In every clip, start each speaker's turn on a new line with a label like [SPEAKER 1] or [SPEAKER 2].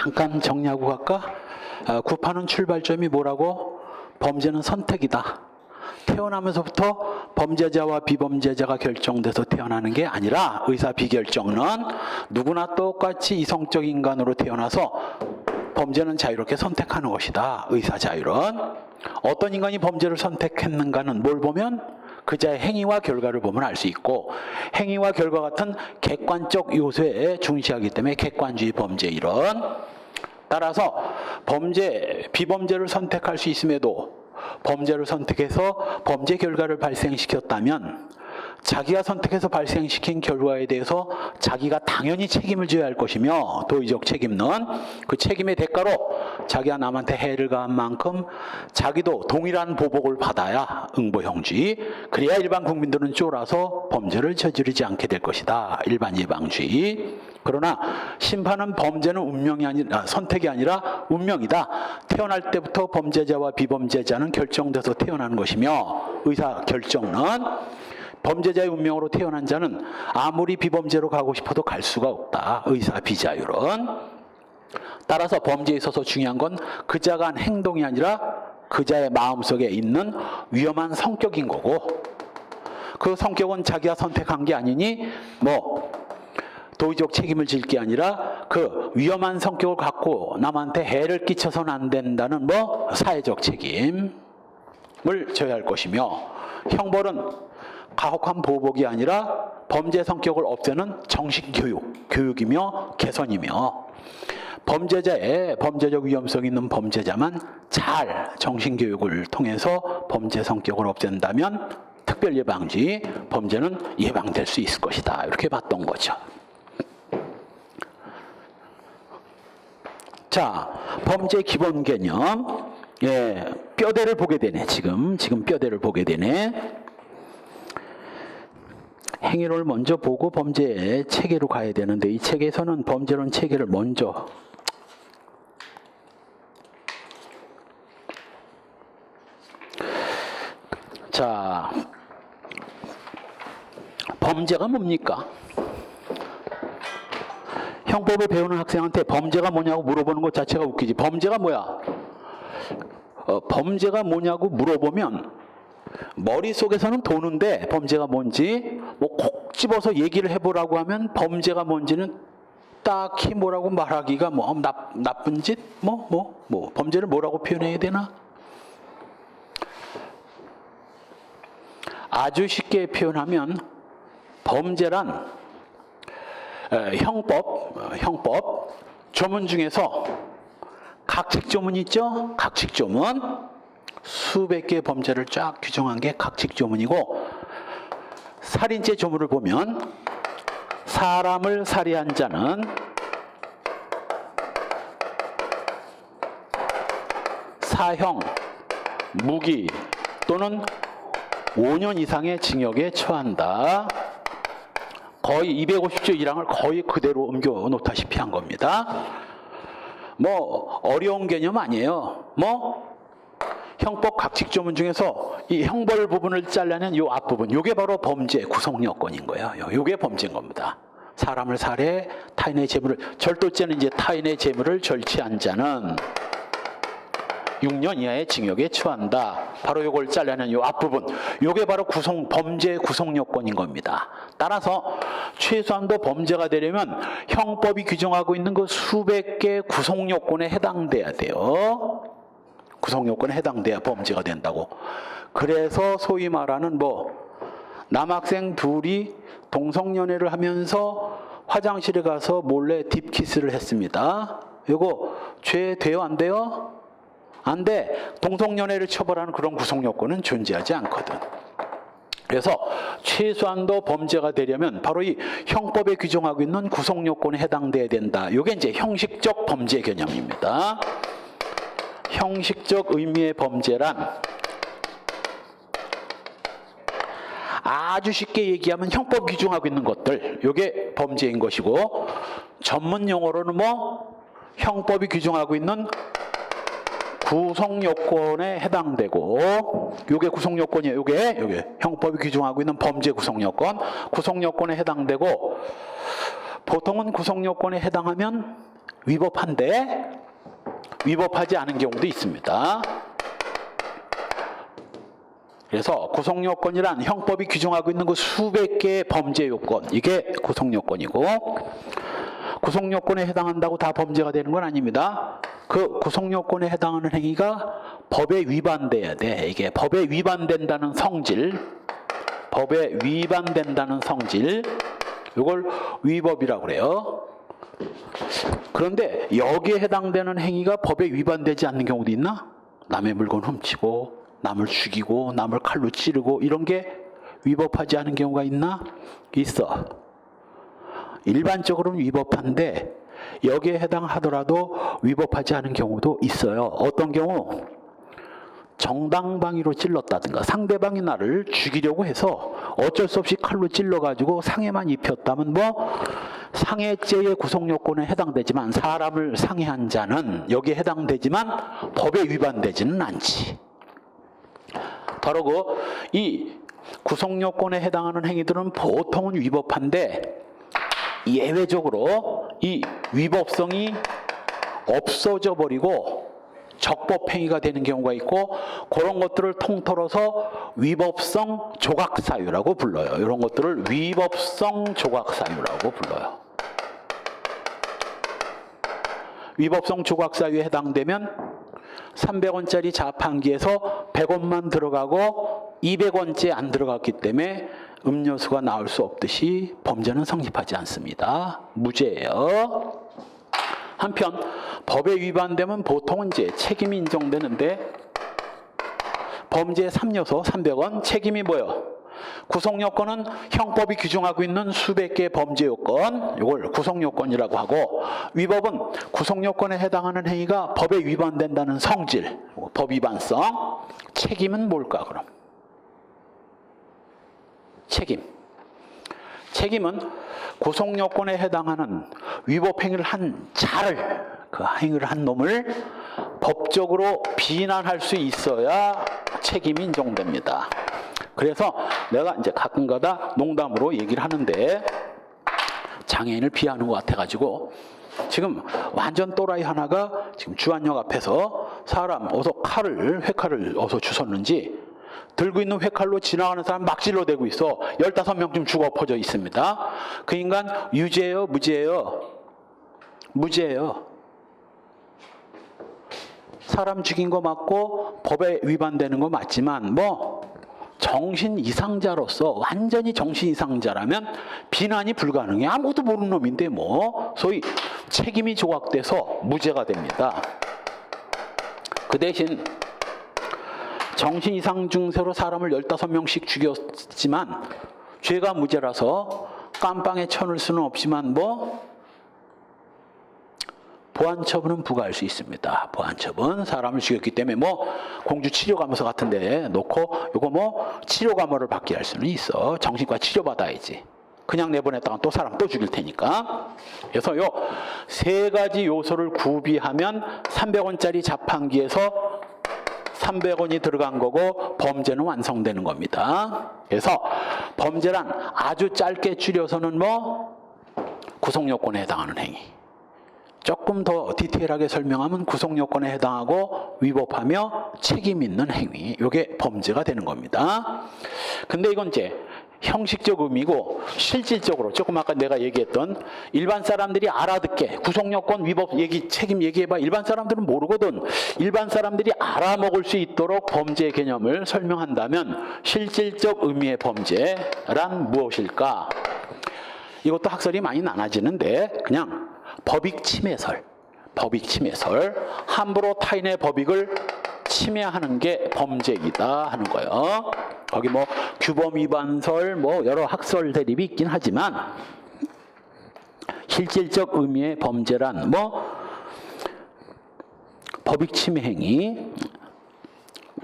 [SPEAKER 1] 잠깐 정리하고 갈까? 구파는 출발점이 뭐라고? 범죄는 선택이다. 태어나면서부터 범죄자와 비범죄자가 결정돼서 태어나는 게 아니라 의사 비결정은 누구나 똑같이 이성적 인간으로 태어나서 범죄는 자유롭게 선택하는 것이다. 의사 자율은. 어떤 인간이 범죄를 선택했는가는 뭘 보면 그자의 행위와 결과를 보면 알 수 있고, 행위와 결과 같은 객관적 요소에 중시하기 때문에 객관주의 범죄일은. 따라서 비범죄를 선택할 수 있음에도 범죄를 선택해서 범죄 결과를 발생시켰다면 자기가 선택해서 발생시킨 결과에 대해서 자기가 당연히 책임을 져야 할 것이며, 도의적 책임은 그 책임의 대가로 자기가 남한테 해를 가한 만큼 자기도 동일한 보복을 받아야 응보형주의, 그래야 일반 국민들은 쫄아서 범죄를 저지르지 않게 될 것이다. 일반 예방주의. 그러나 심판은 범죄는 선택이 아니라 운명이다. 태어날 때부터 범죄자와 비범죄자는 결정돼서 태어나는 것이며, 의사 결정은 범죄자의 운명으로 태어난 자는 아무리 비범죄로 가고 싶어도 갈 수가 없다. 의사 비자율은. 따라서 범죄에 있어서 중요한 건 그자가 한 행동이 아니라 그자의 마음속에 있는 위험한 성격인 거고, 그 성격은 자기가 선택한 게 아니니 도의적 책임을 질 게 아니라 그 위험한 성격을 갖고 남한테 해를 끼쳐서는 안 된다는 사회적 책임을 져야 할 것이며, 형벌은 가혹한 보복이 아니라 범죄 성격을 없애는 정식 교육이며 개선이며, 범죄자의 범죄적 위험성이 있는 범죄자만 잘 정신교육을 통해서 범죄 성격을 없앤다면 특별예방주의, 범죄는 예방될 수 있을 것이다. 이렇게 봤던 거죠. 자, 범죄 기본 개념. 뼈대를 보게 되네. 지금 뼈대를 보게 되네. 행위를 먼저 보고 범죄의 체계로 가야 되는데, 이 책에서는 범죄론 체계를 먼저 자, 범죄가 뭡니까? 형법을 배우는 학생한테 범죄가 뭐냐고 물어보는 것 자체가 웃기지. 범죄가 뭐야? 범죄가 뭐냐고 물어보면 머릿속에서는 도는데 범죄가 뭔지 콕 집어서 얘기를 해보라고 하면 범죄가 뭔지는 딱히 뭐라고 말하기가 나쁜 짓? 범죄를 뭐라고 표현해야 되나? 아주 쉽게 표현하면 범죄란 형법 조문 중에서 각칙조문 있죠? 각칙조문, 수백 개의 범죄를 쫙 규정한 게 각칙조문이고, 살인죄 조문을 보면 사람을 살해한 자는 사형, 무기 또는 5년 이상의 징역에 처한다. 거의 250조 1항을 거의 그대로 옮겨 놓다시피 한 겁니다. 어려운 개념 아니에요. 형법 각칙조문 중에서 이 형벌 부분을 잘라낸 요 앞부분, 요게 바로 범죄 구성 요건인 거예요. 요게 범죄인 겁니다. 사람을 살해, 타인의 재물을, 절도죄는 이제 타인의 재물을 절취한 자는 6년 이하의 징역에 처한다. 바로 요걸 잘라낸 요 앞부분, 요게 바로 범죄 구성 요건인 겁니다. 따라서 최소한도 범죄가 되려면 형법이 규정하고 있는 그 수백 개 구성 요건에 해당돼야 돼요. 구성 요건에 해당돼야 범죄가 된다고. 그래서 소위 말하는 남학생 둘이 동성연애를 하면서 화장실에 가서 몰래 딥키스를 했습니다. 요거 죄 돼요, 안 돼요? 안 돼. 동성연애를 처벌하는 그런 구성 요건은 존재하지 않거든. 그래서 최소한도 범죄가 되려면 바로 이 형법에 규정하고 있는 구성 요건에 해당돼야 된다. 이게 이제 형식적 범죄 개념입니다. 형식적 의미의 범죄란 아주 쉽게 얘기하면 형법 규정하고 있는 것들, 이게 범죄인 것이고, 전문 용어로는 형법이 규정하고 있는 구성 요건에 해당되고, 요게 구성 요건이에요. 요게 형법이 규정하고 있는 범죄 구성 요건, 구성 요건에 해당되고, 보통은 구성 요건에 해당하면 위법한데 위법하지 않은 경우도 있습니다. 그래서 구성요건이란 형법이 규정하고 있는 그 수백 개의 범죄 요건, 이게 구성요건이고, 구성요건에 해당한다고 다 범죄가 되는 건 아닙니다. 그 구성요건에 해당하는 행위가 법에 위반돼야 돼. 이게 법에 위반된다는 성질, 법에 위반된다는 성질, 이걸 위법이라고 그래요. 그런데 여기에 해당되는 행위가 법에 위반되지 않는 경우도 있나? 남의 물건 훔치고, 남을 죽이고, 남을 칼로 찌르고, 이런 게 위법하지 않은 경우가 있나? 있어. 일반적으로는 위법한데 여기에 해당하더라도 위법하지 않은 경우도 있어요. 어떤 경우? 정당방위로 찔렀다든가 상대방이 나를 죽이려고 해서 어쩔 수 없이 칼로 찔러가지고 상해만 입혔다면 뭐 상해죄의 구성요건에 해당되지만 사람을 상해한 자는 여기에 해당되지만 법에 위반되지는 않지. 바로 이 구성요건에 해당하는 행위들은 보통은 위법한데 예외적으로 이 위법성이 없어져 버리고 적법행위가 되는 경우가 있고, 그런 것들을 통틀어서 위법성 조각사유라고 불러요. 이런 것들을 위법성 조각사유라고 불러요. 위법성 조각사유에 해당되면 300원짜리 자판기에서 100원만 들어가고 200원째 안 들어갔기 때문에 음료수가 나올 수 없듯이 범죄는 성립하지 않습니다. 무죄예요. 한편 법에 위반되면 보통은 이제 책임이 인정되는데 범죄의 3요소 300원, 책임이 뭐예요? 구성요건은 형법이 규정하고 있는 수백 개의 범죄 요건, 이걸 구성요건이라고 하고, 위법은 구성요건에 해당하는 행위가 법에 위반된다는 성질, 법 위반성. 책임은 뭘까 그럼? 책임은 구성요건에 해당하는 위법행위를 한 자를, 그 행위를 한 놈을 법적으로 비난할 수 있어야 책임이 인정됩니다. 그래서 내가 이제 가끔가다 농담으로 얘기를 하는데, 장애인을 비하하는 것 같아가지고 지금 완전 또라이 하나가 지금 주안역 앞에서 사람 어서 회칼을 어서 주웠는지 들고 있는 회칼로 지나가는 사람 막 질러대고 있어. 15명쯤 죽어 엎어져 있습니다. 그 인간 유죄예요, 무죄예요? 무죄예요. 사람 죽인 거 맞고 법에 위반되는 거 맞지만 뭐 정신 이상자로서 완전히 정신 이상자라면 비난이 불가능해. 아무것도 모르는 놈인데 뭐 소위 책임이 조각돼서 무죄가 됩니다. 그 대신 정신 이상 증세로 사람을 15명씩 죽였지만 죄가 무죄라서 깜빵에 쳐넣을 수는 없지만 뭐 보안처분은 부과할 수 있습니다. 보안처분, 사람을 죽였기 때문에 뭐 공주 치료감호서 같은 데 놓고 요거 뭐 치료감호를 받게 할 수는 있어. 정신과 치료받아야지. 그냥 내보냈다가 또 사람 또 죽일 테니까. 그래서 요 세 가지 요소를 구비하면 300원짜리 자판기에서 300원이 들어간 거고 범죄는 완성되는 겁니다. 그래서 범죄란 아주 짧게 줄여서는 뭐 구성요건에 해당하는 행위. 조금 더 디테일하게 설명하면 구성요건에 해당하고 위법하며 책임 있는 행위. 이게 범죄가 되는 겁니다. 근데 이건 이제 형식적 의미고 실질적으로 조금 아까 내가 얘기했던 일반 사람들이 알아듣게 구성요건 위법 얘기 책임 얘기해봐. 일반 사람들은 모르거든. 일반 사람들이 알아먹을 수 있도록 범죄 개념을 설명한다면 실질적 의미의 범죄란 무엇일까? 이것도 학설이 많이 나눠지는데 그냥 법익 침해설, 함부로 타인의 법익을 침해하는 게 범죄이다 하는 거예요. 거기 뭐 규범 위반설, 뭐 여러 학설 대립이 있긴 하지만 실질적 의미의 범죄란 뭐 법익 침해 행위,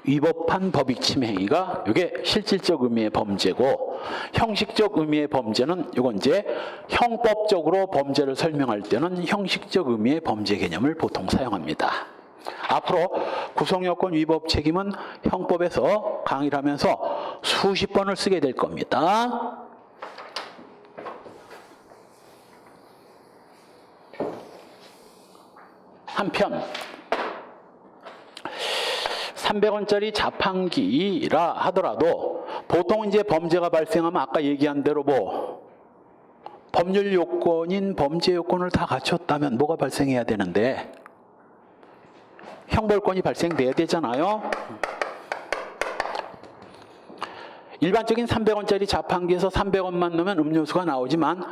[SPEAKER 1] 위법한 법익 침해 행위가 이게 실질적 의미의 범죄고, 형식적 의미의 범죄는 이건 이제 형법적으로 범죄를 설명할 때는 형식적 의미의 범죄 개념을 보통 사용합니다. 앞으로 구성요건 위법 책임은 형법에서 강의를 하면서 수십 번을 쓰게 될 겁니다. 한편 300원짜리 자판기라 하더라도 보통 이제 범죄가 발생하면 아까 얘기한 대로 뭐 법률 요건인 범죄 요건을 다 갖췄다면 뭐가 발생해야 되는데 형벌권이 발생돼야 되잖아요. 일반적인 300원짜리 자판기에서 300원만 넣으면 음료수가 나오지만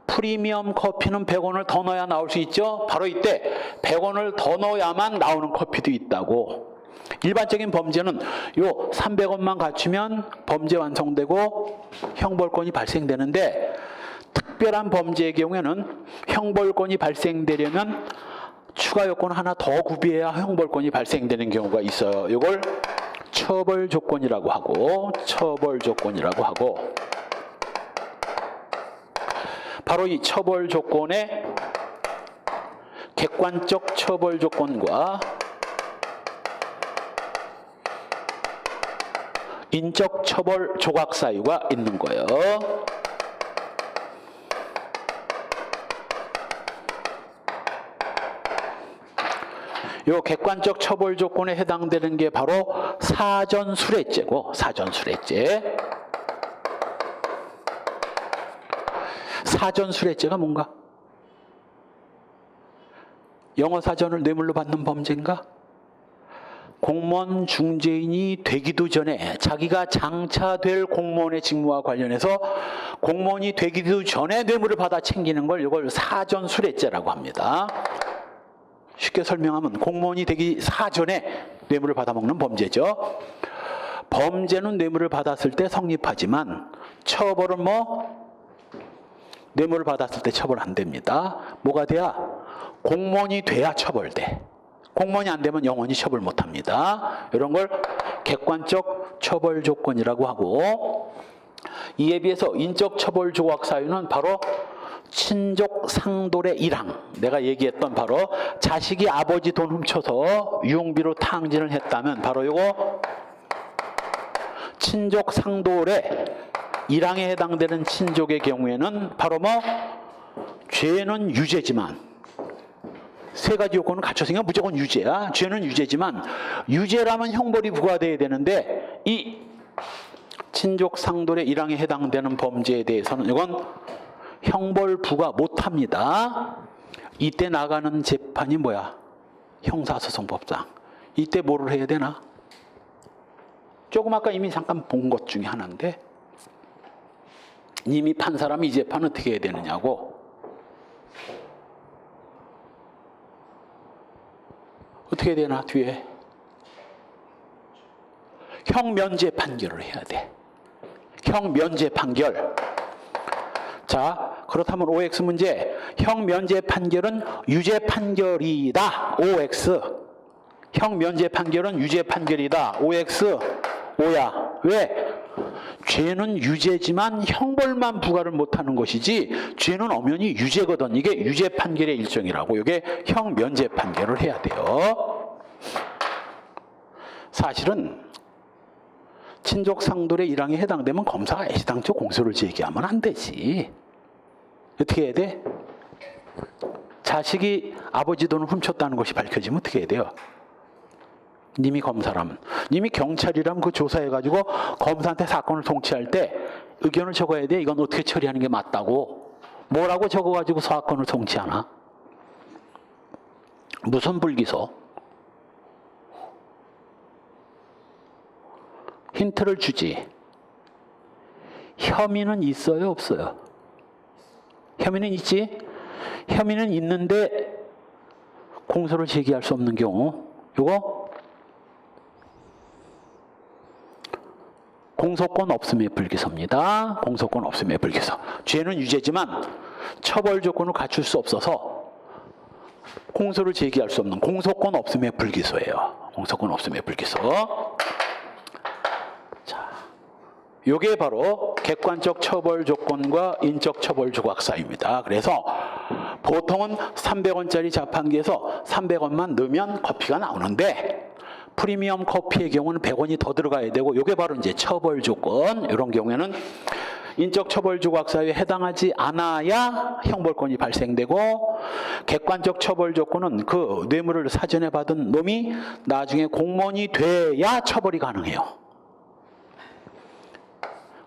[SPEAKER 1] 프리미엄 커피는 100원을 더 넣어야 나올 수 있죠. 바로 이때 100원을 더 넣어야만 나오는 커피도 있다고. 일반적인 범죄는 요 300원만 갖추면 범죄 완성되고 형벌권이 발생되는데 특별한 범죄의 경우에는 형벌권이 발생되려면 추가 요건 하나 더 구비해야 형벌권이 발생되는 경우가 있어요. 이걸 처벌 조건이라고 하고 바로 이 처벌 조건의 객관적 처벌 조건과 인적 처벌 조각 사유가 있는 거예요. 요 객관적 처벌 조건에 해당되는 게 바로 사전수뢰죄고, 사전수뢰죄. 사전수뢰죄가 뭔가? 영어 사전을 뇌물로 받는 범죄인가? 공무원 중재인이 되기도 전에 자기가 장차될 공무원의 직무와 관련해서 공무원이 되기도 전에 뇌물을 받아 챙기는 걸 이걸 사전수뢰죄라고 합니다. 쉽게 설명하면 공무원이 되기 사전에 뇌물을 받아먹는 범죄죠. 범죄는 뇌물을 받았을 때 성립하지만 처벌은 뭐? 뇌물을 받았을 때 처벌 안 됩니다. 뭐가 돼야? 공무원이 돼야 처벌돼. 공무원이 안 되면 영원히 처벌 못 합니다. 이런 걸 객관적 처벌 조건이라고 하고, 이에 비해서 인적 처벌 조각 사유는 바로 친족 상돌의 일항, 내가 얘기했던 바로 자식이 아버지 돈 훔쳐서 유흥비로 탕진을 했다면 바로 이거 친족 상돌의 일항에 해당되는 친족의 경우에는 바로 뭐 죄는 유죄지만 세 가지 요건을 갖췄으니까 무조건 유죄야. 죄는 유죄지만 유죄라면 형벌이 부과돼야 되는데 이 친족 상돌의 일항에 해당되는 범죄에 대해서는 이건 형벌 부과 못합니다. 이때 나가는 재판이 뭐야? 형사소송법상. 이때 뭐를 해야 되나? 조금 아까 이미 잠깐 본 것 중에 하나인데 이미 판 사람이 이 재판 어떻게 해야 되느냐고. 어떻게 해야 되나 뒤에? 형면제 판결을 해야 돼. 형면제 판결. 자, 그렇다면 OX 문제. 형면제 판결은 유죄 판결이다. OX. 형면제 판결은 유죄 판결이다. OX. O야. 왜? 죄는 유죄지만 형벌만 부과를 못하는 것이지 죄는 엄연히 유죄거든. 이게 유죄 판결의 일종이라고. 이게 형면제 판결을 해야 돼요. 사실은 친족 상돌의 일항에 해당되면 검사가 애시당초 공소를 제기하면 안 되지. 어떻게 해야 돼? 자식이 아버지 돈을 훔쳤다는 것이 밝혀지면 어떻게 해야 돼요? 님이 검사라면, 님이 경찰이라면 그 조사해가지고 검사한테 사건을 송치할 때 의견을 적어야 돼. 이건 어떻게 처리하는 게 맞다고. 뭐라고 적어가지고 사건을 송치하나? 무슨 불기소? 힌트를 주지. 혐의는 있어요, 없어요? 혐의는 있지? 혐의는 있는데 공소를 제기할 수 없는 경우, 이거 공소권 없음의 불기소입니다. 공소권 없음의 불기소. 죄는 유죄지만 처벌 조건을 갖출 수 없어서 공소를 제기할 수 없는 공소권 없음의 불기소예요. 공소권 없음의 불기소. 자, 요게 바로 객관적 처벌 조건과 인적 처벌 조각 사유입니다. 그래서 보통은 300원짜리 자판기에서 300원만 넣으면 커피가 나오는데 프리미엄 커피의 경우는 100원이 더 들어가야 되고, 요게 바로 이제 처벌 조건. 이런 경우에는 인적 처벌 조각 사유에 해당하지 않아야 형벌권이 발생되고, 객관적 처벌 조건은 그 뇌물을 사전에 받은 놈이 나중에 공무원이 돼야 처벌이 가능해요.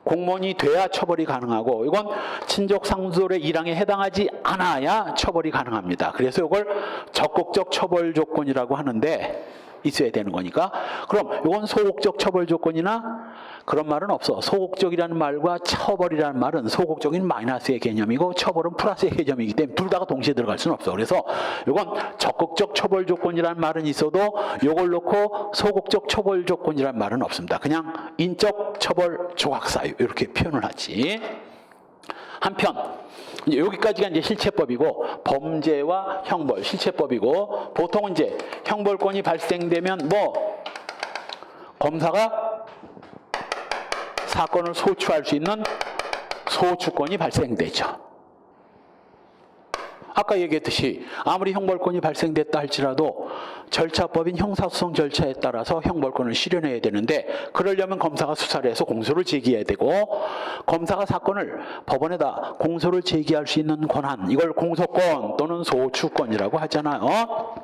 [SPEAKER 1] 공무원이 돼야 처벌이 가능하고, 이건 친족 상속의 1항에 해당하지 않아야 처벌이 가능합니다. 그래서 이걸 적극적 처벌 조건이라고 하는데 있어야 되는 거니까. 그럼 이건 소극적 처벌 조건이나 그런 말은 없어. 소극적이라는 말과 처벌이라는 말은 소극적인 마이너스의 개념이고 처벌은 플러스의 개념이기 때문에 둘 다가 동시에 들어갈 수는 없어. 그래서 이건 적극적 처벌 조건이라는 말은 있어도 이걸 놓고 소극적 처벌 조건이라는 말은 없습니다. 그냥 인적 처벌 조각 사유 이렇게 표현을 하지. 한편 이제 여기까지가 이제 실체법이고, 범죄와 형벌, 실체법이고, 보통은 이제 형벌권이 발생되면 뭐 검사가 사건을 소추할 수 있는 소추권이 발생되죠. 아까 얘기했듯이 아무리 형벌권이 발생됐다 할지라도 절차법인 형사소송 절차에 따라서 형벌권을 실현해야 되는데, 그러려면 검사가 수사를 해서 공소를 제기해야 되고, 검사가 사건을 법원에다 공소를 제기할 수 있는 권한, 이걸 공소권 또는 소추권이라고 하잖아요.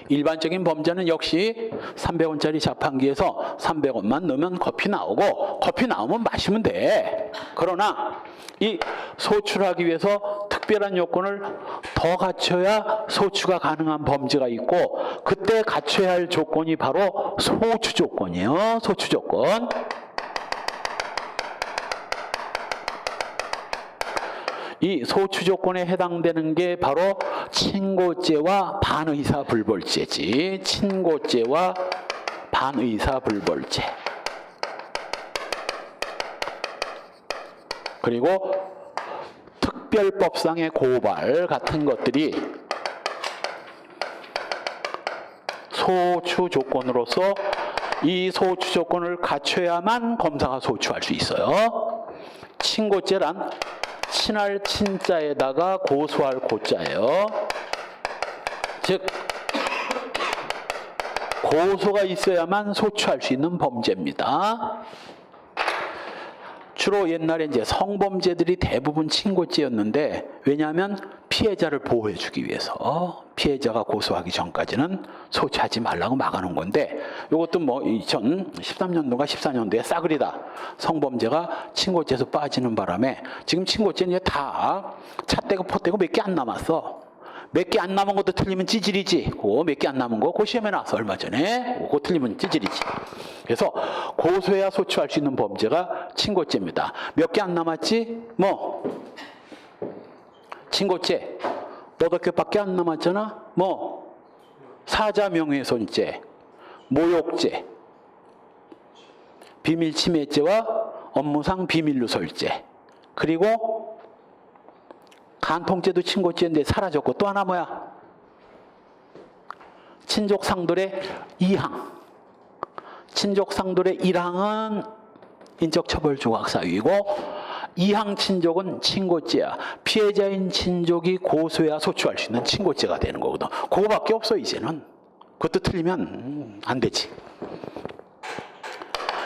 [SPEAKER 1] 일반적인 범죄는 역시 300원짜리 자판기에서 300원만 넣으면 커피 나오고, 커피 나오면 마시면 돼. 그러나 이 소추하기 위해서 특별한 요건을 더 갖춰야 소추가 가능한 범죄가 있고, 그때 갖춰야 할 조건이 바로 소추 조건이에요. 소추 조건. 이 소추 조건에 해당되는 게 바로 친고죄와 반의사불벌죄지. 친고죄와 반의사불벌죄. 그리고 특별법상의 고발 같은 것들이 소추 조건으로서 이 소추 조건을 갖춰야만 검사가 소추할 수 있어요. 친고죄란 친할 친자에다가 고소할 고자예요. 즉 고소가 있어야만 소추할 수 있는 범죄입니다. 주로 옛날에 이제 성범죄들이 대부분 친고죄였는데, 왜냐하면 피해자를 보호해주기 위해서 피해자가 고소하기 전까지는 소추하지 말라고 막아놓은 건데, 이것도 뭐 2013년도가 14년도에 싸그리다 성범죄가 친고죄에서 빠지는 바람에 지금 친고죄는 이제 다 찻대고 포대고 몇 개 안 남았어. 몇 개 안 남은 것도 틀리면 찌질이지. 그거 몇 개 안 남은 거, 그 시험에 나왔어 얼마 전에. 그거 틀리면 찌질이지. 그래서 고소해야 소추할 수 있는 범죄가 친고죄입니다. 몇 개 안 남았지? 뭐 친고죄 너댓 개밖에 안 남았잖아. 뭐 사자명예훼손죄, 모욕죄, 비밀침해죄와 업무상 비밀누설죄, 그리고 간통죄도 친고죄인데 사라졌고, 또 하나 뭐야? 친족상돌의 2항. 친족상돌의 1항은 인적처벌조각사유이고, 2항 친족은 친고죄야. 피해자인 친족이 고소해야 소추할 수 있는 친고죄가 되는 거거든. 그거밖에 없어 이제는. 그것도 틀리면 안 되지.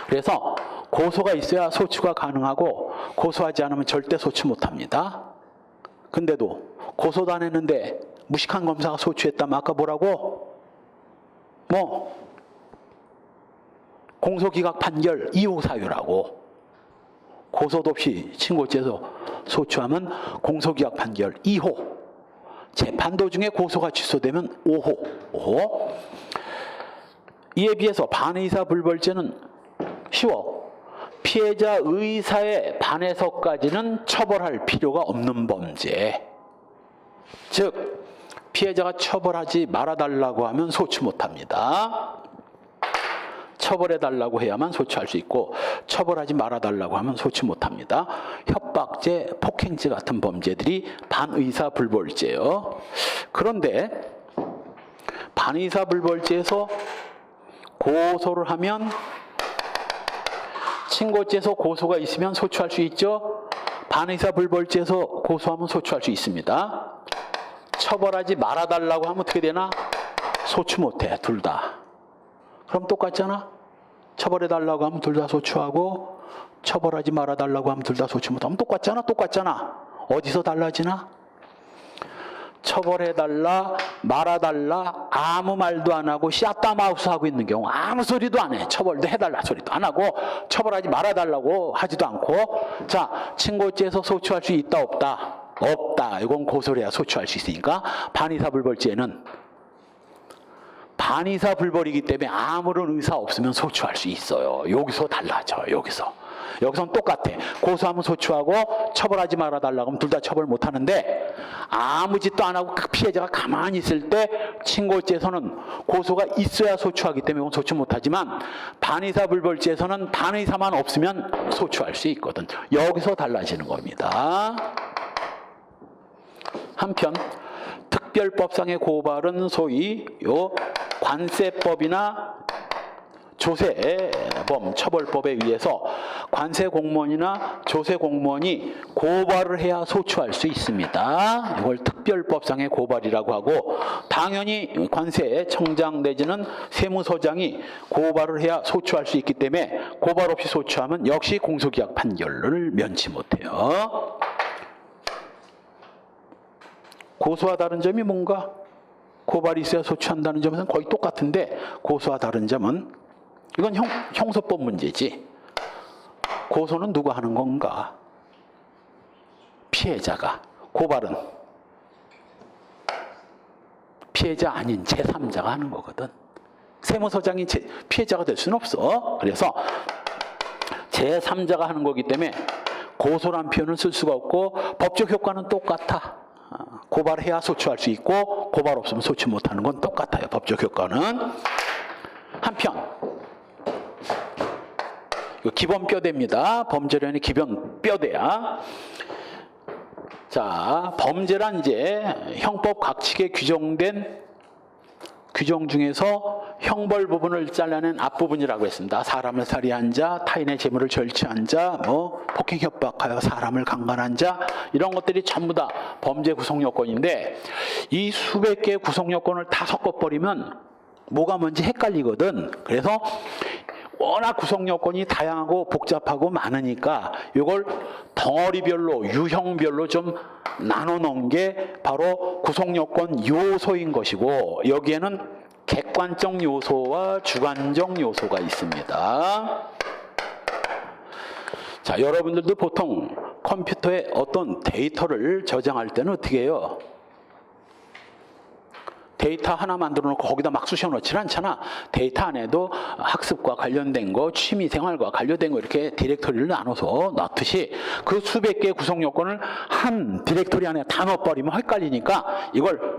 [SPEAKER 1] 그래서 고소가 있어야 소추가 가능하고, 고소하지 않으면 절대 소추 못합니다. 근데도 고소도 안 했는데 무식한 검사가 소추했다면 아까 뭐라고? 뭐 공소기각 판결 2호 사유라고. 고소도 없이 친고죄에서 소추하면 공소기각 판결 2호. 재판 도중에 고소가 취소되면 5호. 이에 비해서 반의사불벌죄는 쉬워. 피해자 의사에 반해서까지는 처벌할 필요가 없는 범죄. 즉 피해자가 처벌하지 말아달라고 하면 소추 못합니다. 처벌해달라고 해야만 소추할 수 있고, 처벌하지 말아달라고 하면 소추 못합니다. 협박죄, 폭행죄 같은 범죄들이 반의사불벌죄예요. 그런데 반의사불벌죄에서 고소를 하면, 친고죄에서 고소가 있으면 소추할 수 있죠. 반의사불벌죄에서 고소하면 소추할 수 있습니다. 처벌하지 말아달라고 하면 어떻게 되나? 소추 못해, 둘 다. 그럼 똑같잖아. 처벌해달라고 하면 둘 다 소추하고 처벌하지 말아달라고 하면 둘 다 소추 못하면 똑같잖아. 똑같잖아. 어디서 달라지나? 처벌해달라, 말아달라, 아무 말도 안 하고 샷다마우스 하고 있는 경우 아무 소리도 안 해. 처벌도 해달라 소리도 안 하고 처벌하지 말아달라고 하지도 않고. 자, 친고죄에서 소추할 수 있다 없다? 없다. 이건 고소해야 소추할 수 있으니까 반의사불벌죄는 반의사불벌이기 때문에 아무런 의사 없으면 소추할 수 있어요. 여기서 달라져요. 여기서는 똑같아. 고소하면 소추하고 처벌하지 말아달라고 하면 둘 다 처벌 못하는데 아무 짓도 안 하고 그 피해자가 가만히 있을 때 친고죄에서는 고소가 있어야 소추하기 때문에 이건 소추 못하지만 반의사불벌죄에서는 반의사만 없으면 소추할 수 있거든. 여기서 달라지는 겁니다. 한편 특별법상의 고발은 소위 요 관세법이나 조세범 처벌법에 의해서 관세공무원이나 조세공무원이 고발을 해야 소추할 수 있습니다. 이걸 특별법상의 고발이라고 하고 당연히 관세청장 내지는 세무서장이 고발을 해야 소추할 수 있기 때문에 고발 없이 소추하면 역시 공소기각 판결을 면치 못해요. 고소와 다른 점이 뭔가? 고발이 있어야 소추한다는 점에서는 거의 똑같은데 고소와 다른 점은 이건 형소법 문제지. 고소는 누가 하는 건가? 피해자가. 고발은 피해자 아닌 제3자가 하는 거거든. 세무서장이 피해자가 될 수는 없어. 그래서 제3자가 하는 거기 때문에 고소란 표현을 쓸 수가 없고 법적 효과는 똑같아. 고발해야 소추할 수 있고 고발 없으면 소추 못하는 건 똑같아요. 법적 효과는. 한편 이거 기본 뼈대입니다. 범죄련의 기본 뼈대야. 자, 범죄란 이제 형법 각칙에 규정된 규정 중에서 형벌 부분을 잘라낸 앞부분이라고 했습니다. 사람을 살해한 자, 타인의 재물을 절취한 자, 폭행 협박하여 사람을 강간한 자, 이런 것들이 전부 다 범죄 구성 요건인데 이 수백 개의 구성 요건을 다 섞어버리면 뭐가 뭔지 헷갈리거든. 그래서 워낙 구성 요건이 다양하고 복잡하고 많으니까 이걸 덩어리별로 유형별로 좀 나눠 놓은 게 바로 구성 요건 요소인 것이고 여기에는 객관적 요소와 주관적 요소가 있습니다. 자, 여러분들도 보통 컴퓨터에 어떤 데이터를 저장할 때는 어떻게 해요? 데이터 하나 만들어 놓고 거기다 막 쑤셔 넣지 않잖아. 데이터 안에도 학습과 관련된 거, 취미생활과 관련된 거 이렇게 디렉토리를 나눠서 넣듯이 그 수백 개의 구성 요건을 한 디렉토리 안에 다 넣어버리면 헷갈리니까 이걸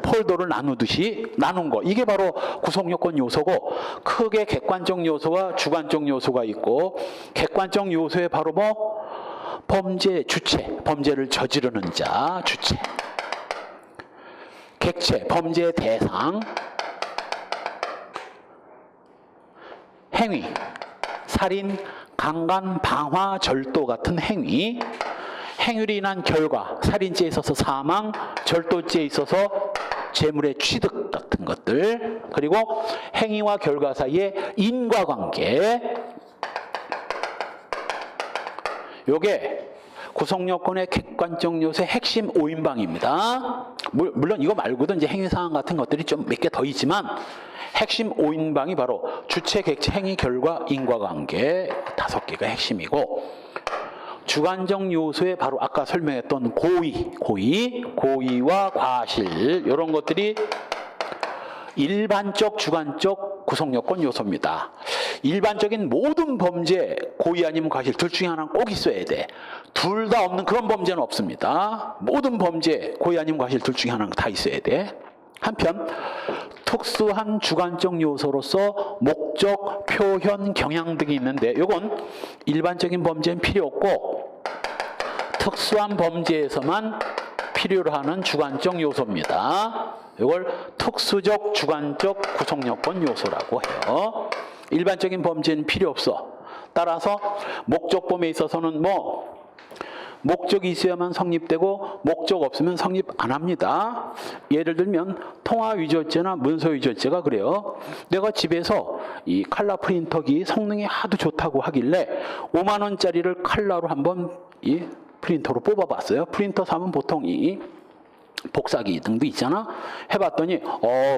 [SPEAKER 1] 폴더를 나누듯이 나눈 거. 이게 바로 구성 요건 요소고 크게 객관적 요소와 주관적 요소가 있고 객관적 요소에 바로 범죄 주체, 범죄를 저지르는 자, 주체. 객체, 범죄의 대상, 행위, 살인, 강간, 방화, 절도 같은 행위, 행위로 인한 결과, 살인죄에 있어서 사망, 절도죄에 있어서 재물의 취득 같은 것들, 그리고 행위와 결과 사이의 인과관계, 요게 구성요건의 객관적 요소의 핵심 5인방입니다. 물론 이거 말고도 이제 행위사항 같은 것들이 좀 몇 개 더 있지만 핵심 5인방이 바로 주체, 객체, 행위, 결과, 인과관계 5개가 핵심이고 주관적 요소에 바로 아까 설명했던 고의와 과실 이런 것들이 일반적, 주관적 구성요건 요소입니다. 일반적인 모든 범죄, 고의 아니면 과실 둘 중에 하나는 꼭 있어야 돼. 둘 다 없는 그런 범죄는 없습니다. 모든 범죄, 고의 아니면 과실 둘 중에 하나는 다 있어야 돼. 한편 특수한 주관적 요소로서 목적, 표현, 경향 등이 있는데 이건 일반적인 범죄는 필요 없고 특수한 범죄에서만 필요로 하는 주관적 요소입니다. 이걸 특수적 주관적 구성요건 요소라고 해요. 일반적인 범죄는 필요 없어. 따라서 목적범에 있어서는 목적이 있어야만 성립되고 목적 없으면 성립 안 합니다. 예를 들면 통화 위조죄나 문서 위조죄가 그래요. 내가 집에서 이 칼라 프린터기 성능이 하도 좋다고 하길래 5만 원짜리를 칼라로 한번 이 프린터로 뽑아봤어요. 프린터 사면 보통 이 복사기 등도 있잖아. 해봤더니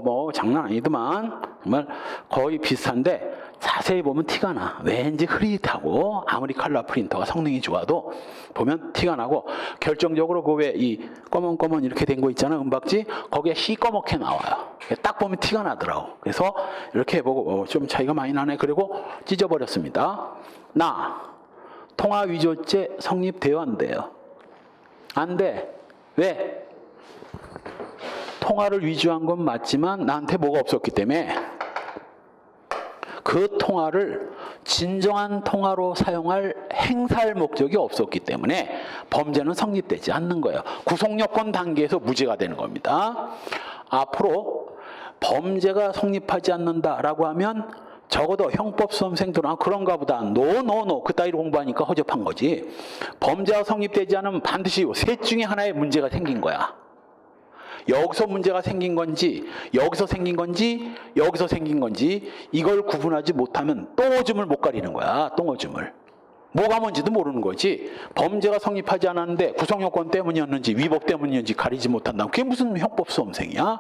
[SPEAKER 1] 뭐 장난 아니더만. 정말 거의 비슷한데 자세히 보면 티가 나. 왠지 흐릿하고 아무리 칼라 프린터가 성능이 좋아도 보면 티가 나고, 결정적으로 그 왜 이 검은 이렇게 된 거 있잖아, 은박지. 거기에 시꺼멓게 나와요. 딱 보면 티가 나더라고. 그래서 이렇게 해보고 좀 차이가 많이 나네. 그리고 찢어버렸습니다. 통화 위조죄 성립돼요, 안 돼요? 안 돼. 왜? 통화를 위조한 건 맞지만 나한테 뭐가 없었기 때문에, 그 통화를 진정한 통화로 사용할 행사할 목적이 없었기 때문에 범죄는 성립되지 않는 거예요. 구속요건 단계에서 무죄가 되는 겁니다. 앞으로 범죄가 성립하지 않는다라고 하면 적어도 형법수험생들은 그런가 보다. 노. 그따위로 공부하니까 허접한 거지. 범죄가 성립되지 않으면 반드시 셋 중에 하나의 문제가 생긴 거야. 여기서 문제가 생긴 건지, 여기서 생긴 건지, 여기서 생긴 건지, 이걸 구분하지 못하면 똥오줌을 못 가리는 거야. 똥오줌을. 뭐가 뭔지도 모르는 거지. 범죄가 성립하지 않았는데 구성요건 때문이었는지 위법 때문이었는지 가리지 못한다면 그게 무슨 형법수험생이야?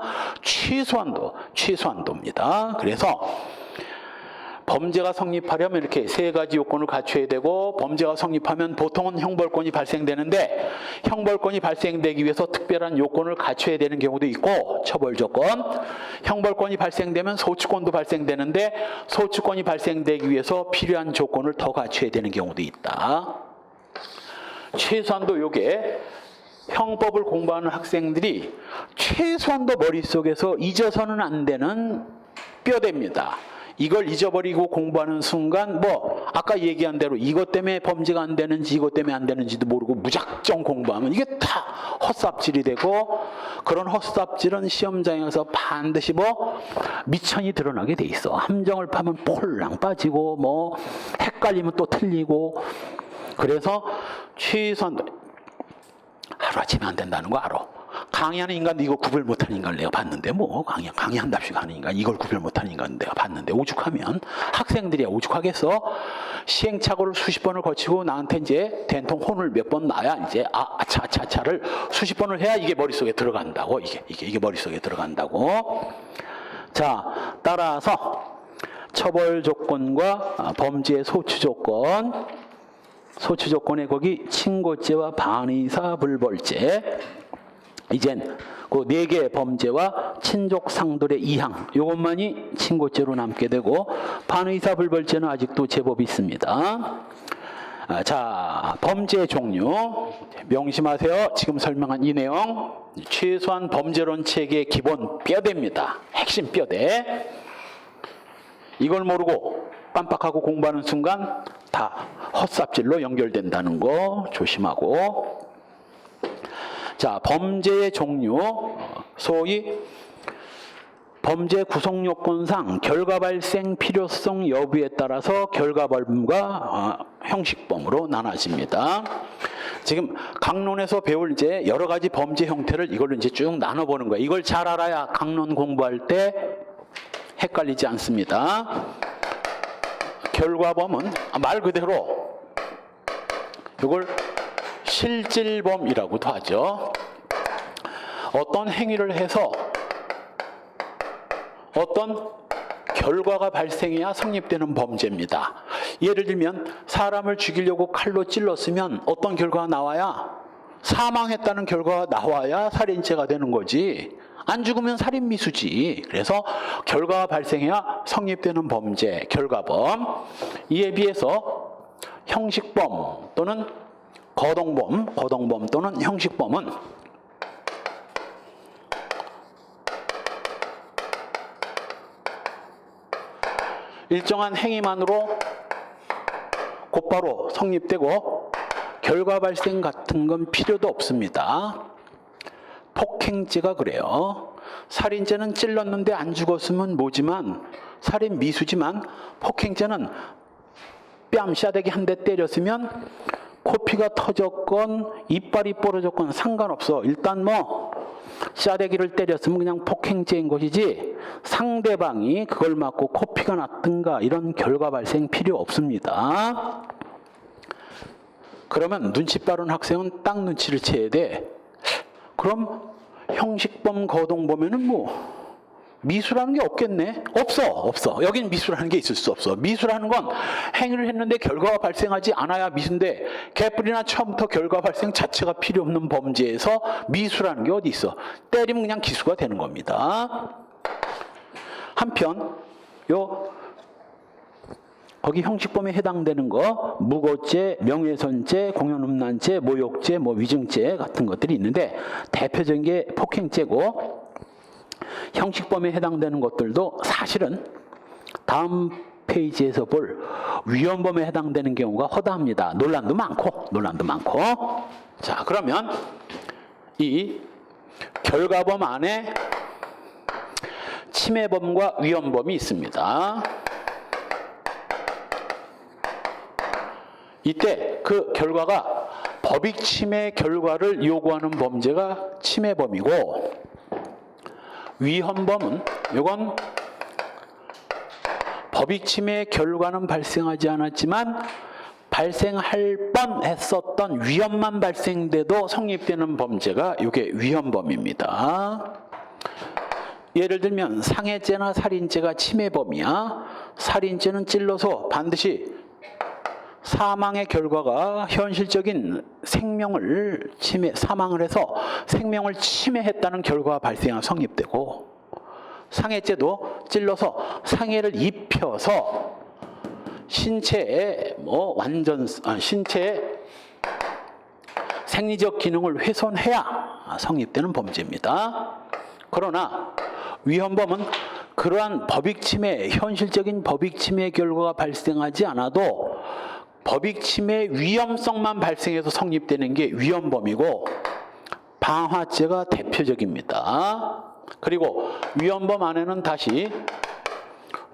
[SPEAKER 1] 최소한도입니다. 그래서 범죄가 성립하려면 이렇게 세 가지 요건을 갖춰야 되고, 범죄가 성립하면 보통은 형벌권이 발생되는데, 형벌권이 발생되기 위해서 특별한 요건을 갖춰야 되는 경우도 있고, 처벌 조건. 형벌권이 발생되면 소추권도 발생되는데, 소추권이 발생되기 위해서 필요한 조건을 더 갖춰야 되는 경우도 있다. 최소한도 요게 형법을 공부하는 학생들이 최소한도 머릿속에서 잊어서는 안 되는 뼈대입니다. 이걸 잊어버리고 공부하는 순간 아까 얘기한 대로 이것 때문에 범죄가 안 되는지 이것 때문에 안 되는지도 모르고 무작정 공부하면 이게 다 헛삽질이 되고, 그런 헛삽질은 시험장에서 반드시 미천이 드러나게 돼 있어. 함정을 파면 폴랑 빠지고 헷갈리면 또 틀리고. 그래서 최소한 하루아침에 안 된다는 거 알아. 강의하는 인간도 이거 구별 못하는 인간을 내가 봤는데, 강의한답시고 하는 인간, 이걸 구별 못하는 인간 내가 봤는데, 오죽하면 학생들이야 오죽하겠어? 시행착오를 수십 번을 거치고 나한테 이제 된통 혼을 몇 번 놔야 이제 아차를 수십 번을 해야 이게 머릿속에 들어간다고. 이게 머릿속에 들어간다고. 자, 따라서 처벌 조건과 범죄의 소추 조건. 소추 조건에 거기 친고죄와 반의사 불벌죄. 이젠 그 4개의 범죄와 친족 상돌의 이항, 이것만이 친고죄로 남게 되고, 반의사 불벌죄는 아직도 제법 있습니다. 자, 범죄 종류 명심하세요. 지금 설명한 이 내용 최소한 범죄론 체계의 기본 뼈대입니다. 핵심 뼈대. 이걸 모르고 깜빡하고 공부하는 순간 다 헛삽질로 연결된다는 거 조심하고. 자, 범죄의 종류, 소위 범죄 구성요건상 결과 발생 필요성 여부에 따라서 결과범과 형식범으로 나눠집니다. 지금 강론에서 배울 이제 여러 가지 범죄 형태를 이걸로 이제 쭉 나눠보는 거예요. 이걸 잘 알아야 강론 공부할 때 헷갈리지 않습니다. 결과범은 말 그대로 이걸 실질범이라고도 하죠. 어떤 행위를 해서 어떤 결과가 발생해야 성립되는 범죄입니다. 예를 들면 사람을 죽이려고 칼로 찔렀으면 어떤 결과가 나와야, 사망했다는 결과가 나와야 살인죄가 되는 거지. 안 죽으면 살인미수지. 그래서 결과가 발생해야 성립되는 범죄, 결과범. 이에 비해서 형식범 또는 거동범 또는 형식범은 일정한 행위만으로 곧바로 성립되고 결과 발생 같은 건 필요도 없습니다. 폭행죄가 그래요. 살인죄는 찔렀는데 안 죽었으면 뭐지만, 살인 미수지만 폭행죄는 뺨 싸대기 한 대 때렸으면 코피가 터졌건 이빨이 부러졌건 상관없어. 일단 뭐 싸대기를 때렸으면 그냥 폭행죄인 것이지 상대방이 그걸 맞고 코피가 났든가 이런 결과 발생 필요 없습니다. 그러면 눈치 빠른 학생은 딱 눈치를 채야 돼. 그럼 형식범 거동범에는 뭐 미수라는 게 없겠네? 없어. 여긴 미수라는 게 있을 수 없어. 미수라는 건 행위를 했는데 결과가 발생하지 않아야 미수인데 개뿔이나 처음부터 결과 발생 자체가 필요 없는 범죄에서 미수라는 게 어디 있어? 때리면 그냥 기수가 되는 겁니다. 한편 거기 형식범에 해당되는 거 무고죄, 명예훼손죄, 공연음란죄, 모욕죄, 위증죄 같은 것들이 있는데 대표적인 게 폭행죄고 형식범에 해당되는 것들도 사실은 다음 페이지에서 볼 위헌범에 해당되는 경우가 허다합니다. 논란도 많고. 자, 그러면 이 결과범 안에 침해범과 위헌범이 있습니다. 이때 그 결과가 법익침해 결과를 요구하는 범죄가 침해범이고 위헌범은 이건 법익침해 결과는 발생하지 않았지만 발생할 뻔했었던 위헌만 발생돼도 성립되는 범죄가 이게 위헌범입니다. 예를 들면 상해죄나 살인죄가 침해범이야. 살인죄는 찔러서 반드시 사망의 결과가 현실적인 생명을 사망을 해서 생명을 침해했다는 결과가 발생한 성립되고 상해죄도 찔러서 상해를 입혀서 신체의 신체의 생리적 기능을 훼손해야 성립되는 범죄입니다. 그러나 위헌범은 그러한 법익침해, 현실적인 법익침해 결과가 발생하지 않아도 법익침해 위험성만 발생해서 성립되는 게 위헌범이고 방화죄가 대표적입니다. 그리고 위헌범 안에는 다시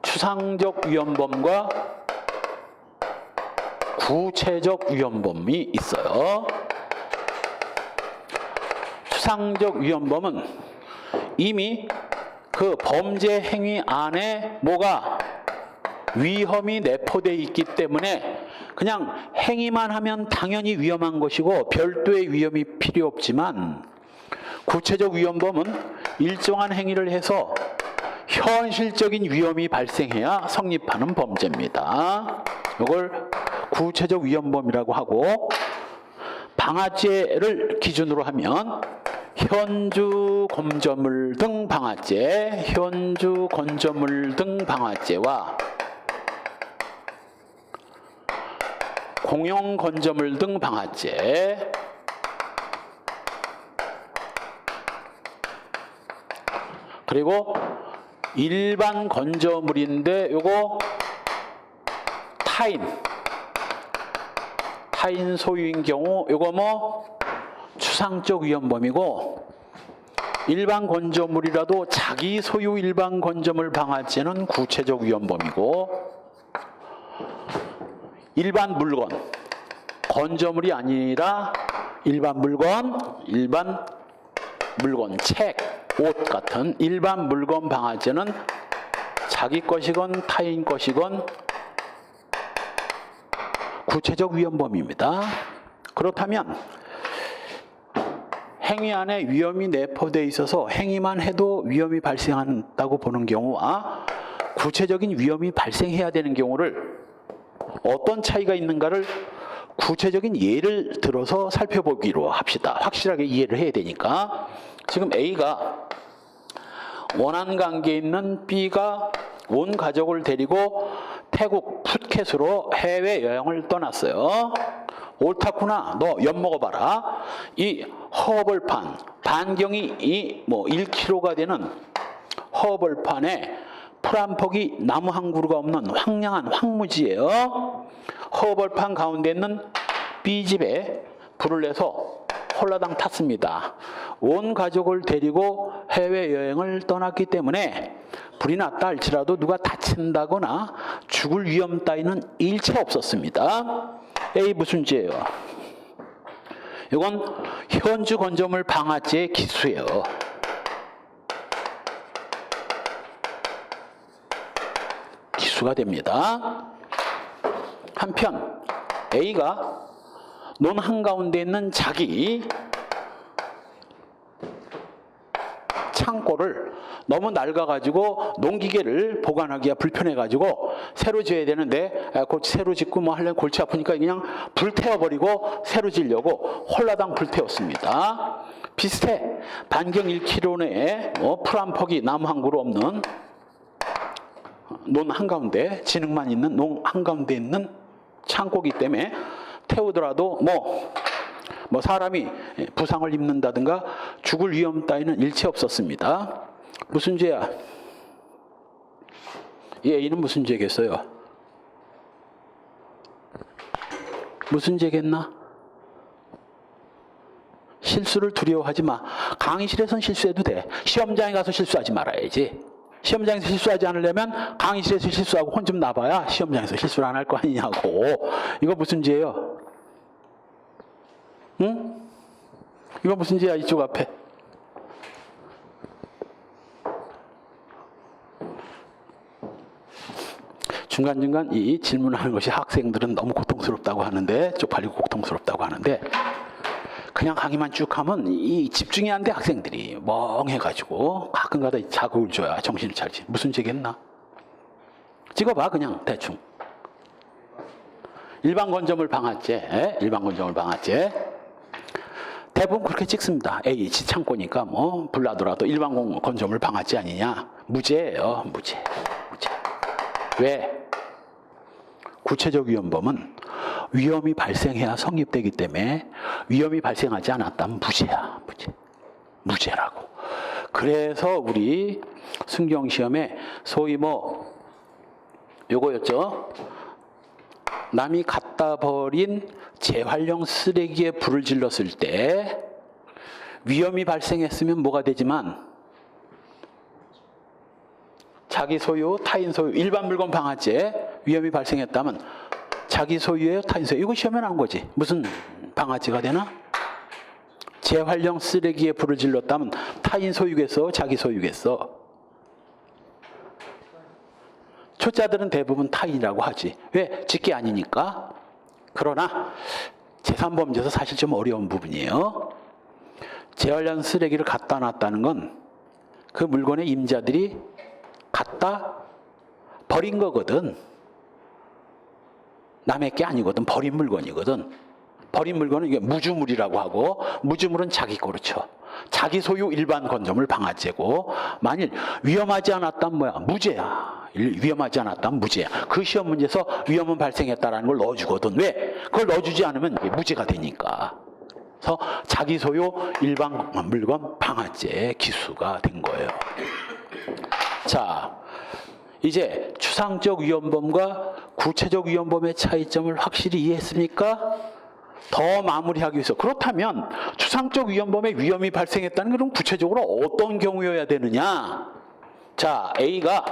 [SPEAKER 1] 추상적 위헌범과 구체적 위헌범이 있어요. 추상적 위헌범은 이미 그 범죄 행위 안에 뭐가 위험이 내포되어 있기 때문에 그냥 행위만 하면 당연히 위험한 것이고 별도의 위험이 필요 없지만 구체적 위헌범은 일정한 행위를 해서 현실적인 위험이 발생해야 성립하는 범죄입니다. 이걸 구체적 위헌범이라고 하고 방화죄를 기준으로 하면 현주 건조물 등 방화죄, 현주 건조물 등 방화죄와 공용 건조물 등 방화죄, 그리고 일반 건조물인데 요거 타인 소유인 경우 요거 추상적 위헌범이고 일반 건조물이라도 자기 소유 일반 건조물 방화죄는 구체적 위헌범이고 일반 물건, 건조물이 아니라 일반 물건, 책, 옷 같은 일반 물건 방화죄는 자기 것이건 타인 것이건 구체적 위헌범입니다. 그렇다면 행위 안에 위험이 내포되어 있어서 행위만 해도 위험이 발생한다고 보는 경우와 구체적인 위험이 발생해야 되는 경우를 어떤 차이가 있는가를 구체적인 예를 들어서 살펴보기로 합시다. 확실하게 이해를 해야 되니까. 지금 A가 원한 관계에 있는 B가 온 가족을 데리고 태국 푸켓으로 해외여행을 떠났어요. 옳다구나. 너 엿 먹어봐라. 이 허벌판, 반경이 1km가 되는 허벌판에 풀 한 폭이 나무 한 그루가 없는 황량한 황무지예요. 허벌판 가운데 있는 B집에 불을 내서 홀라당 탔습니다. 온 가족을 데리고 해외여행을 떠났기 때문에 불이 났다 할지라도 누가 다친다거나 죽을 위험 따위는 일체 없었습니다. A 무슨 죄예요? 이건 현주 건조물 방아제의 기수예요. 기수가 됩니다. 한편 A가 논 한가운데 있는 자기 창고를 너무 낡아가지고 농기계를 보관하기가 불편해가지고 새로 지어야 되는데 새로 짓고 뭐 하려면 골치 아프니까 그냥 불태워버리고 새로 지려고 홀라당 불태웠습니다. 비슷해. 반경 1km 내에 풀 한 폭이 나무 한 그루 없는 논 한가운데, 진흙만 있는 논 한가운데 있는 창고기 때문에 태우더라도 뭐 사람이 부상을 입는다든가 죽을 위험 따위는 일체 없었습니다. 무슨 죄야? 이 A는 무슨 죄겠어요? 무슨 죄겠나? 실수를 두려워하지 마. 강의실에선 실수해도 돼. 시험장에 가서 실수하지 말아야지. 시험장에서 실수하지 않으려면 강의실에서 실수하고 혼 좀 나봐야 시험장에서 실수를 안 할 거 아니냐고. 이거 무슨 죄예요? 응? 이거 무슨 죄야, 이쪽 앞에? 중간중간 이 질문하는 것이 학생들은 너무 고통스럽다고 하는데, 쪽팔리고 고통스럽다고 하는데, 그냥 강의만 쭉 하면 이 집중이 안 돼. 학생들이 멍해가지고 가끔가다 자극을 줘야 정신을 차리지. 무슨 죄겠나? 찍어봐 그냥 대충. 일반 건조물 방아죄, 일반 건조물 방아죄. 대부분 그렇게 찍습니다. A 지창고니까 뭐 불나더라도 일반 건조물 방아죄 아니냐? 무죄예요, 무죄. 왜? 구체적 위헌범은 위험이 발생해야 성립되기 때문에 위험이 발생하지 않았다면 무죄야. 무죄라고. 그래서 우리 순경시험에 소위 요거였죠. 남이 갖다 버린 재활용 쓰레기에 불을 질렀을 때 위험이 발생했으면 뭐가 되지만 자기 소유, 타인 소유, 일반 물건 방아죄 위험이 발생했다면 자기 소유예요, 타인 소유. 이거 시험에 나온 거지. 무슨 방아죄가 되나? 재활용 쓰레기에 불을 질렀다면 타인 소유겠어, 자기 소유겠어? 초짜들은 대부분 타인이라고 하지. 왜? 직계 아니니까. 그러나 제3범죄에서 사실 좀 어려운 부분이에요. 재활용 쓰레기를 갖다 놨다는 건 그 물건의 임자들이 갖다 버린 거거든. 남의 게 아니거든. 버린 물건이거든. 버린 물건은 이게 무주물이라고 하고, 무주물은 자기 거로 쳐. 자기 소유 일반 건조물 방아죄고, 만일 위험하지 않았다면 뭐야? 무죄야. 위험하지 않았다면 무죄야. 그 시험 문제에서 위험은 발생했다라는 걸 넣어주거든. 왜? 그걸 넣어주지 않으면 이게 무죄가 되니까. 그래서 자기 소유 일반 물건 방아죄 기수가 된 거예요. 자, 이제 추상적 위헌범과 구체적 위헌범의 차이점을 확실히 이해했습니까? 더 마무리하기 위해서, 그렇다면 추상적 위헌범의 위험이 발생했다는 건 구체적으로 어떤 경우여야 되느냐? 자, A가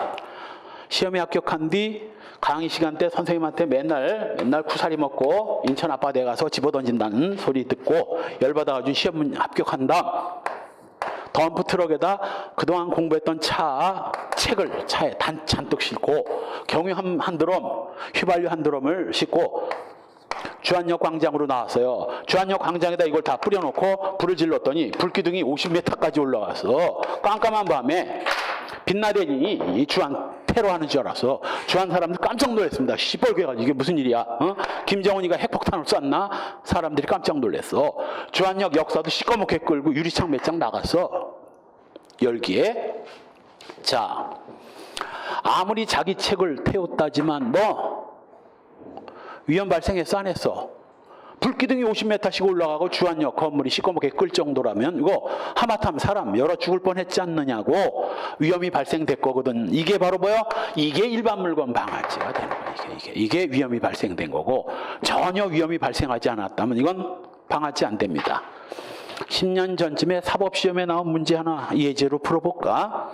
[SPEAKER 1] 시험에 합격한 뒤 강의 시간 때 선생님한테 맨날 쿠사리 먹고 인천 아빠대 가서 집어던진다는 소리 듣고 열받아가지고 시험 합격한 다음 덤프 트럭에다 그동안 공부했던 책을 차에 잔뜩 싣고 경유 한 드럼, 휘발유 한 드럼을 싣고 주안역 광장으로 나왔어요. 주안역 광장에다 이걸 다 뿌려놓고 불을 질렀더니 불기둥이 50m까지 올라와서 깜깜한 밤에 빛나대니 이 주안 테러하는 줄 알아서 주안 사람들 깜짝 놀랐습니다. 시뻘게 가지고 이게 무슨 일이야? 김정은이가 핵폭탄을 쐈나? 사람들이 깜짝 놀랐어. 주안역 역사도 시꺼멓게 끌고 유리창 몇 장 나갔어. 열기에. 자, 아무리 자기 책을 태웠다지만 위험 발생했어 안 했어? 불기둥이 50m씩 올라가고 주안역 건물이 시꺼멓게 끌 정도라면 이거 하마터면 사람 열어 죽을 뻔했지 않느냐고. 위험이 발생됐거든. 이게 바로 뭐야? 이게 일반 물건 방아죄가 되는 거야. 이게 위험이 발생된 거고, 전혀 위험이 발생하지 않았다면 이건 방아죄 안 됩니다. 10년 전쯤에 사법시험에 나온 문제 하나 예제로 풀어볼까?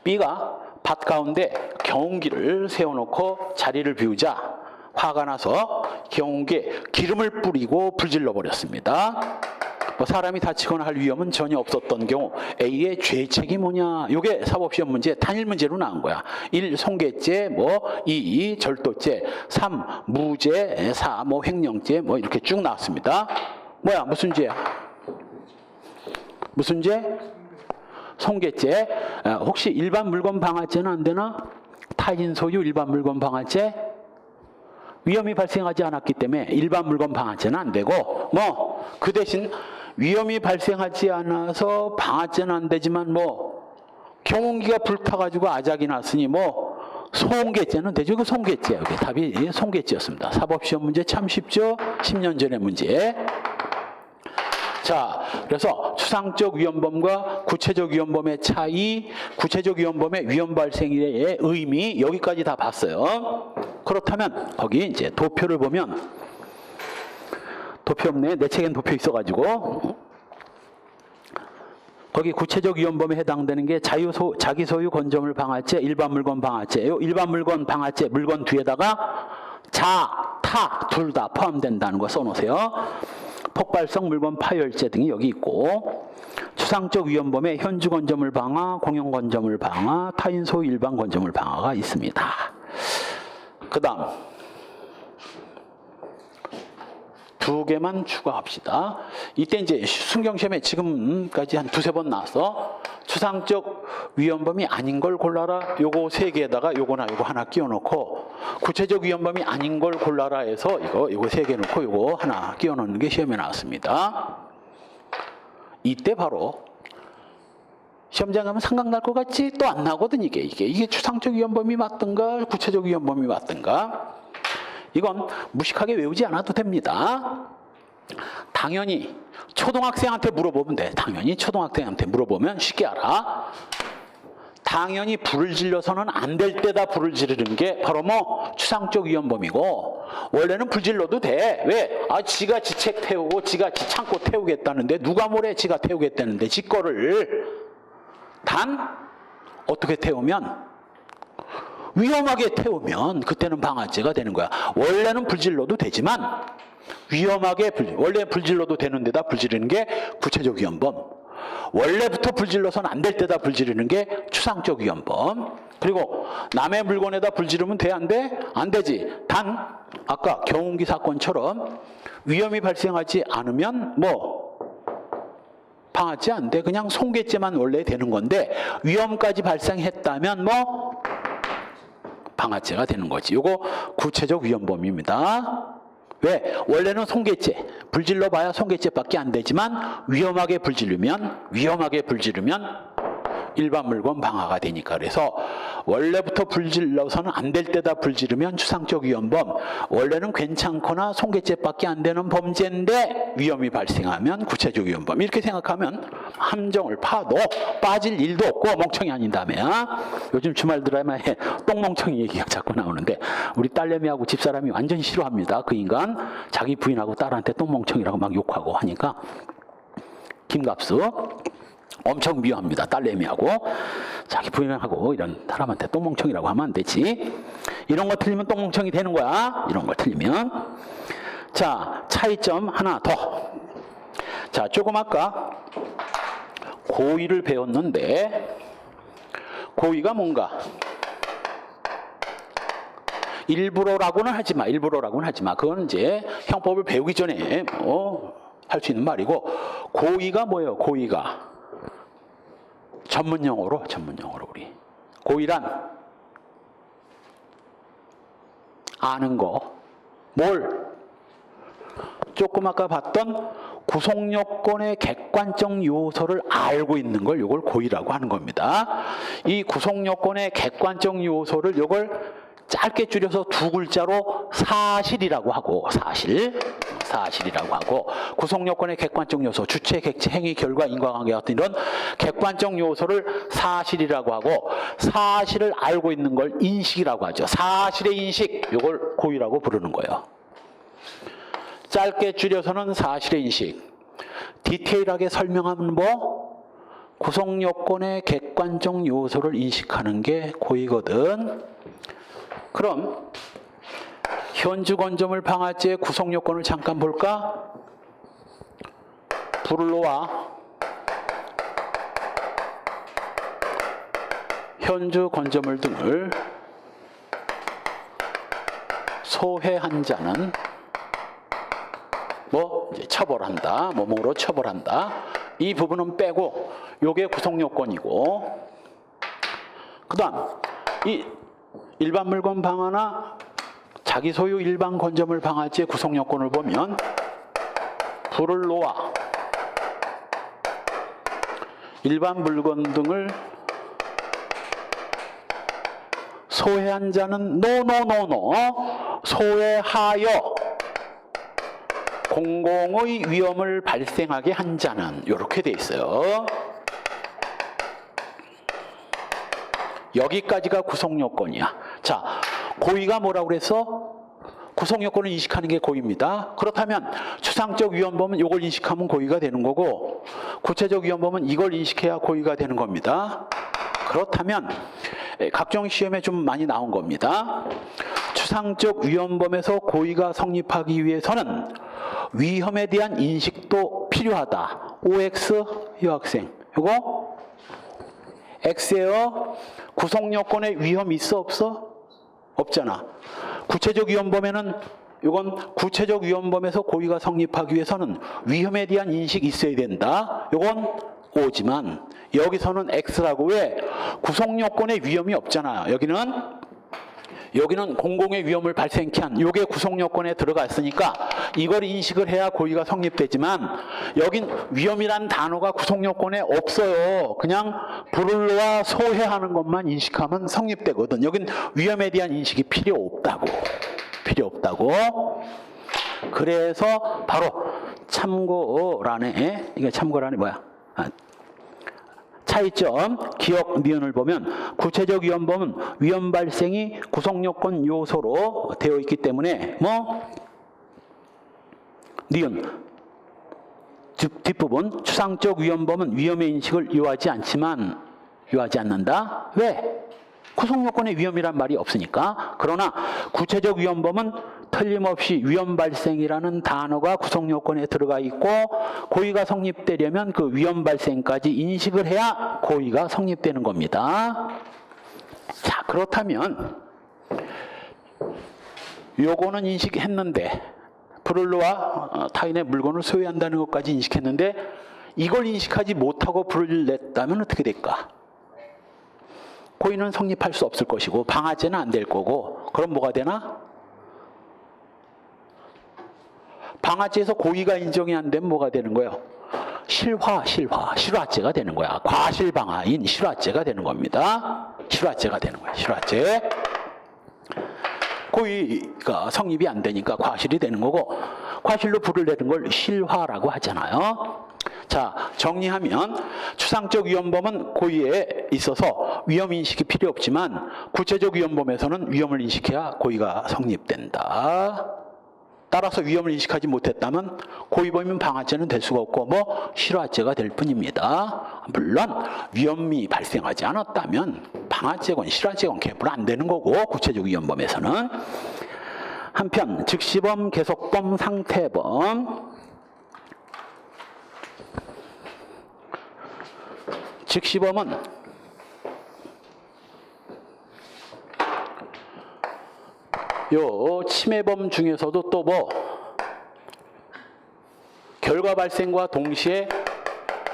[SPEAKER 1] B가 밭 가운데 경운기를 세워놓고 자리를 비우자 화가 나서 경운기에 기름을 뿌리고 불질러 버렸습니다. 뭐 사람이 다치거나 할 위험은 전혀 없었던 경우 A의 죄책이 뭐냐? 이게 사법시험 문제 단일 문제로 나온 거야. 1. 손괴죄, 2. 절도죄, 3. 무죄, 4. 횡령죄 이렇게 쭉 나왔습니다. 뭐야? 무슨 죄야? 무슨 죄? 손괴죄. 혹시 일반 물건 방화죄는 안 되나? 타인 소유 일반 물건 방화죄? 위험이 발생하지 않았기 때문에 일반 물건 방화죄는 안 되고 그 대신 위험이 발생하지 않아서 방화죄는 안 되지만 경운기가 불타가지고 아작이 났으니 손괴죄는 되죠. 그 손괴죄. 여기 답이 손괴죄였습니다. 사법시험 문제 참 쉽죠? 10년 전의 문제. 자, 그래서 추상적 위헌범과 구체적 위헌범의 차이, 구체적 위헌범의 위헌 발생의 의미 여기까지 다 봤어요. 그렇다면 거기 이제 도표를 보면 도표 없네. 내 책엔 도표 있어가지고 거기 구체적 위헌범에 해당되는 게 자기 소유 건조물 방화죄, 일반 물건 방화죄. 요 일반 물건 방화죄 물건 뒤에다가 자, 타 둘 다 포함된다는 거 써놓으세요. 폭발성 물건 파열죄 등이 여기 있고 추상적 위헌범에 현주 건조물 방화, 공용 건조물 방화, 타인 소유 일반 건조물 방화가 있습니다. 그 다음 2개만 추가합시다. 이때 이제 순경시험에 지금까지 한 2-3번 나왔어. 추상적 위헌범이 아닌 걸 골라라. 요거 3개에다가 요거나 요거 하나 끼워놓고 구체적 위헌범이 아닌 걸 골라라 해서 요거 3개 놓고 요거 하나 끼워놓는 게 시험에 나왔습니다. 이때 바로 시험장 가면 생각날 것 같지? 또 안 나거든 이게 추상적 위헌범이 맞든가 구체적 위헌범이 맞든가. 이건 무식하게 외우지 않아도 됩니다. 당연히 초등학생한테 물어보면 돼. 당연히 초등학생한테 물어보면 쉽게 알아. 당연히 불을 질러서는 안 될 때다 불을 지르는 게 바로 추상적 위헌범이고 원래는 불 질러도 돼. 왜? 지가 지 책 태우고 지가 지 창고 태우겠다는데 누가 뭐래 지가 태우겠다는데 지 거를 단 어떻게 태우면 위험하게 태우면 그때는 방화죄가 되는 거야. 원래는 불질러도 되지만 위험하게 원래 불질러도 되는 데다 불지르는 게 구체적 위헌범. 원래부터 불질러서는 안 될 때다 불지르는 게 추상적 위헌범. 그리고 남의 물건에다 불지르면 돼? 안 돼? 안 되지. 단 아까 경운기 사건처럼 위험이 발생하지 않으면 방화죄 안 돼. 그냥 손괴죄만 원래 되는 건데 위험까지 발생했다면 방화죄가 되는 거지. 요거 구체적 위헌범입니다. 왜? 원래는 손괴죄, 불질러 봐야 손괴죄밖에 안 되지만 위험하게 불지르면 일반 물건 방화가 되니까. 그래서 원래부터 불질러서는 안 될 때다 불지르면 추상적 위헌범, 원래는 괜찮거나 손괴죄밖에 안 되는 범죄인데 위험이 발생하면 구체적 위헌범. 이렇게 생각하면 함정을 파도 빠질 일도 없고 멍청이 아닌다며. 요즘 주말 드라마에 똥멍청이 얘기가 자꾸 나오는데 우리 딸내미하고 집사람이 완전 싫어합니다. 그 인간 자기 부인하고 딸한테 똥멍청이라고 막 욕하고 하니까 김갑수 엄청 미워합니다. 딸내미하고 자기 부인하고 이런 사람한테 똥멍청이라고 하면 안 되지. 이런 거 틀리면 똥멍청이 되는 거야. 이런 거 틀리면. 자, 차이점 하나 더. 자, 조금 아까 고의를 배웠는데 고의가 뭔가? 일부러라고는 하지 마. 그건 이제 형법을 배우기 전에 할 수 있는 말이고, 고의가 뭐예요? 고의가 전문용어로 우리 고의란 아는 거. 뭘? 조금 아까 봤던 구속요건의 객관적 요소를 알고 있는 걸 이걸 고의라고 하는 겁니다. 이 구속요건의 객관적 요소를 이걸 짧게 줄여서 2글자로 사실이라고 하고, 사실이라고 하고, 구속요건의 객관적 요소, 주체, 객체, 행위, 결과, 인과관계 같은 이런 객관적 요소를 사실이라고 하고, 사실을 알고 있는 걸 인식이라고 하죠. 사실의 인식, 이걸 고의라고 부르는 거예요. 짧게 줄여서는 사실의 인식. 디테일하게 설명하면 구속요건의 객관적 요소를 인식하는 게 고의거든. 그럼 현주 건조물 방아죄의 구성 요건을 잠깐 볼까? 불을 놓아 현주 건조물 등을 소해한 자는 이제 처벌한다. 뭐뭐로 처벌한다. 이 부분은 빼고 요게 구성 요건이고, 그다음 이 일반 물건 방아나 자기 소유 일반 건조물 방아죄의 구성 요건을 보면 불을 놓아 일반 물건 등을 소해한 자는 소해하여 공공의 위험을 발생하게 한 자는, 이렇게 돼 있어요. 여기까지가 구성 요건이야. 자, 고의가 뭐라고 그랬어? 구성 요건을 인식하는 게 고의입니다. 그렇다면 추상적 위헌범은 이걸 인식하면 고의가 되는 거고, 구체적 위헌범은 이걸 인식해야 고의가 되는 겁니다. 그렇다면 각종 시험에 좀 많이 나온 겁니다. 추상적 위헌범에서 고의가 성립하기 위해서는 위험에 대한 인식도 필요하다. OX 여학생, 이거 X에요. 구성 요건에 위험이 있어 없어? 없잖아. 구체적 위헌범에는 이건 구체적 위헌범에서 고의가 성립하기 위해서는 위험에 대한 인식이 있어야 된다. 이건 O지만 여기서는 X라고. 왜? 구성 요건에 위험이 없잖아. 여기는 공공의 위험을 발생케 한, 요게 구성 요건에 들어가 있으니까 이걸 인식을 해야 고의가 성립되지만 여긴 위험이란 단어가 구성 요건에 없어요. 그냥 불을 놓아 소해하는 것만 인식하면 성립되거든. 여긴 위험에 대한 인식이 필요 없다고. 그래서 바로 참고란에, 이게 참고란이 뭐야? 차이점, 기억, 니은을 보면 구체적 위헌범은 위헌 발생이 구성요건 요소로 되어 있기 때문에 니은 뒷부분 추상적 위헌범은 위험의 인식을 요하지 않는다. 왜? 구성요건에 위험이란 말이 없으니까. 그러나 구체적 위헌범은 틀림없이 위험 발생이라는 단어가 구성요건에 들어가 있고, 고의가 성립되려면 그 위험 발생까지 인식을 해야 고의가 성립되는 겁니다. 자, 그렇다면 요거는 인식했는데, 불을 놓아 타인의 물건을 소유한다는 것까지 인식했는데 이걸 인식하지 못하고 불을 냈다면 어떻게 될까? 고의는 성립할 수 없을 것이고 방아죄는 안 될 거고, 그럼 뭐가 되나? 방아죄에서 고의가 인정이 안 되면 뭐가 되는 거예요? 실화죄가 되는 거야. 과실방아인 실화죄가 되는 겁니다. 실화죄가 되는 거야. 실화죄. 고의가 성립이 안 되니까 과실이 되는 거고, 과실로 불을 내는 걸 실화라고 하잖아요. 자, 정리하면 추상적 위헌범은 고의에 있어서 위험 인식이 필요 없지만 구체적 위헌범에서는 위험을 인식해야 고의가 성립된다. 따라서 위험을 인식하지 못했다면 고의범이면 방아죄는 될 수가 없고 실화죄가 될 뿐입니다. 물론 위험이 발생하지 않았다면 방아죄건 실화죄건 개불 안 되는 거고, 구체적 위헌범에서는. 한편 즉시범, 계속범, 상태범. 즉시범은 요 침해범 중에서도 또 결과 발생과 동시에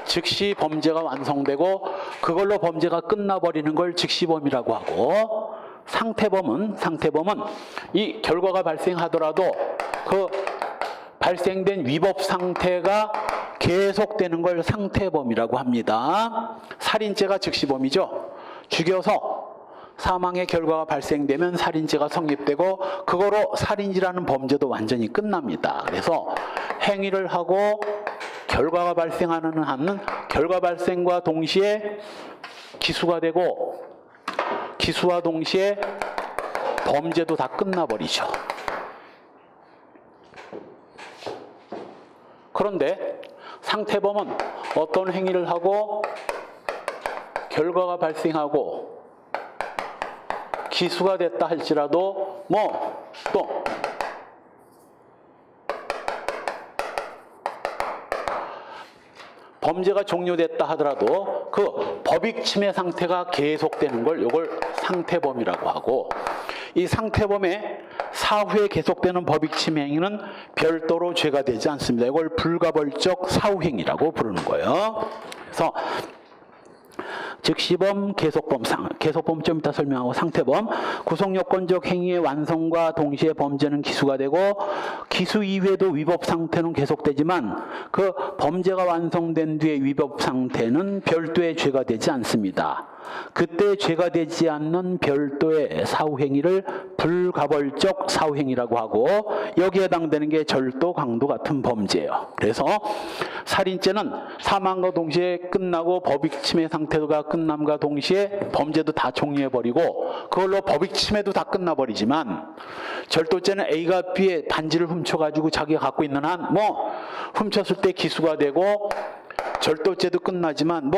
[SPEAKER 1] 즉시 범죄가 완성되고 그걸로 범죄가 끝나버리는 걸 즉시범이라고 하고, 상태범은 이 결과가 발생하더라도 그 발생된 위법 상태가 계속되는 걸 상태범이라고 합니다. 살인죄가 즉시범이죠. 죽여서 사망의 결과가 발생되면 살인죄가 성립되고 그거로 살인이라는 범죄도 완전히 끝납니다. 그래서 행위를 하고 결과가 발생하는 한은 결과 발생과 동시에 기수가 되고 기수와 동시에 범죄도 다 끝나버리죠. 그런데 상태범은 어떤 행위를 하고 결과가 발생하고 기수가 됐다 할지라도 또 범죄가 종료됐다 하더라도 그 법익 침해 상태가 계속되는 걸 이걸 상태범이라고 하고, 이 상태범의 사후에 계속되는 법익 침해 행위는 별도로 죄가 되지 않습니다. 이걸 불가벌적 사후행위라고 부르는 거예요. 그래서 즉시범, 계속범 좀 이따 설명하고, 상태범, 구성요건적 행위의 완성과 동시에 범죄는 기수가 되고 기수 이후에도 위법 상태는 계속되지만 그 범죄가 완성된 뒤에 위법 상태는 별도의 죄가 되지 않습니다. 그때 죄가 되지 않는 별도의 사후행위를 불가벌적 사후행위라고 하고, 여기에 해당되는 게 절도, 강도 같은 범죄예요. 그래서 살인죄는 사망과 동시에 끝나고 법익 침해 상태가 끝남과 동시에 범죄도 다 종료해버리고 그걸로 법익 침해도 다 끝나버리지만, 절도죄는 A가 B의 반지를 훔쳐가지고 자기가 갖고 있는 한 훔쳤을 때 기수가 되고 절도죄도 끝나지만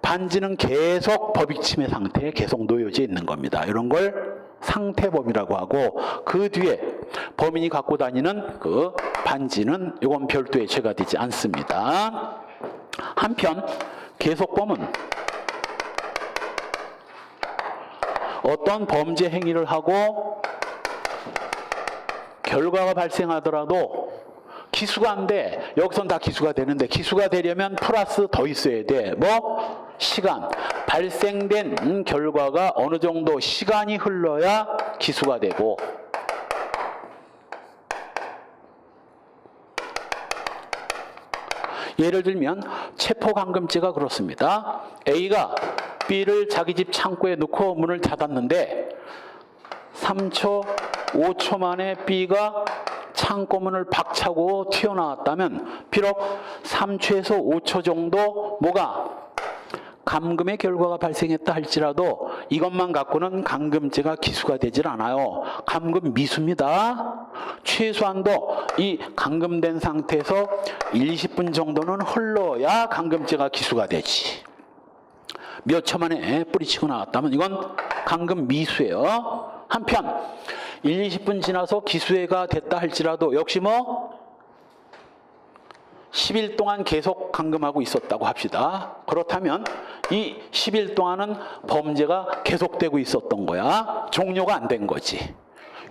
[SPEAKER 1] 반지는 계속 법익 침해 상태에 계속 놓여져 있는 겁니다. 이런 걸 상태범이라고 하고, 그 뒤에 범인이 갖고 다니는 그 반지는 이건 별도의 죄가 되지 않습니다. 한편 계속범은 어떤 범죄 행위를 하고 결과가 발생하더라도 기수가 안 돼. 여기선 다 기수가 되는데, 기수가 되려면 플러스 더 있어야 돼. 시간. 발생된 결과가 어느 정도 시간이 흘러야 기수가 되고, 예를 들면 체포감금죄가 그렇습니다. A가 B를 자기 집 창고에 넣고 문을 닫았는데 3초, 5초 만에 B가 창고문을 박차고 튀어나왔다면 비록 3초에서 5초 정도 감금의 결과가 발생했다 할지라도 이것만 갖고는 감금죄가 기수가 되질 않아요. 감금 미수입니다. 최소한도 이 감금된 상태에서 20분 정도는 흘러야 감금죄가 기수가 되지. 몇 초 만에 뿌리치고 나왔다면 이건 감금 미수예요. 한편 20분 지나서 기수가 됐다 할지라도 역시 10일 동안 계속 감금하고 있었다고 합시다. 그렇다면 이 10일 동안은 범죄가 계속되고 있었던 거야. 종료가 안 된 거지.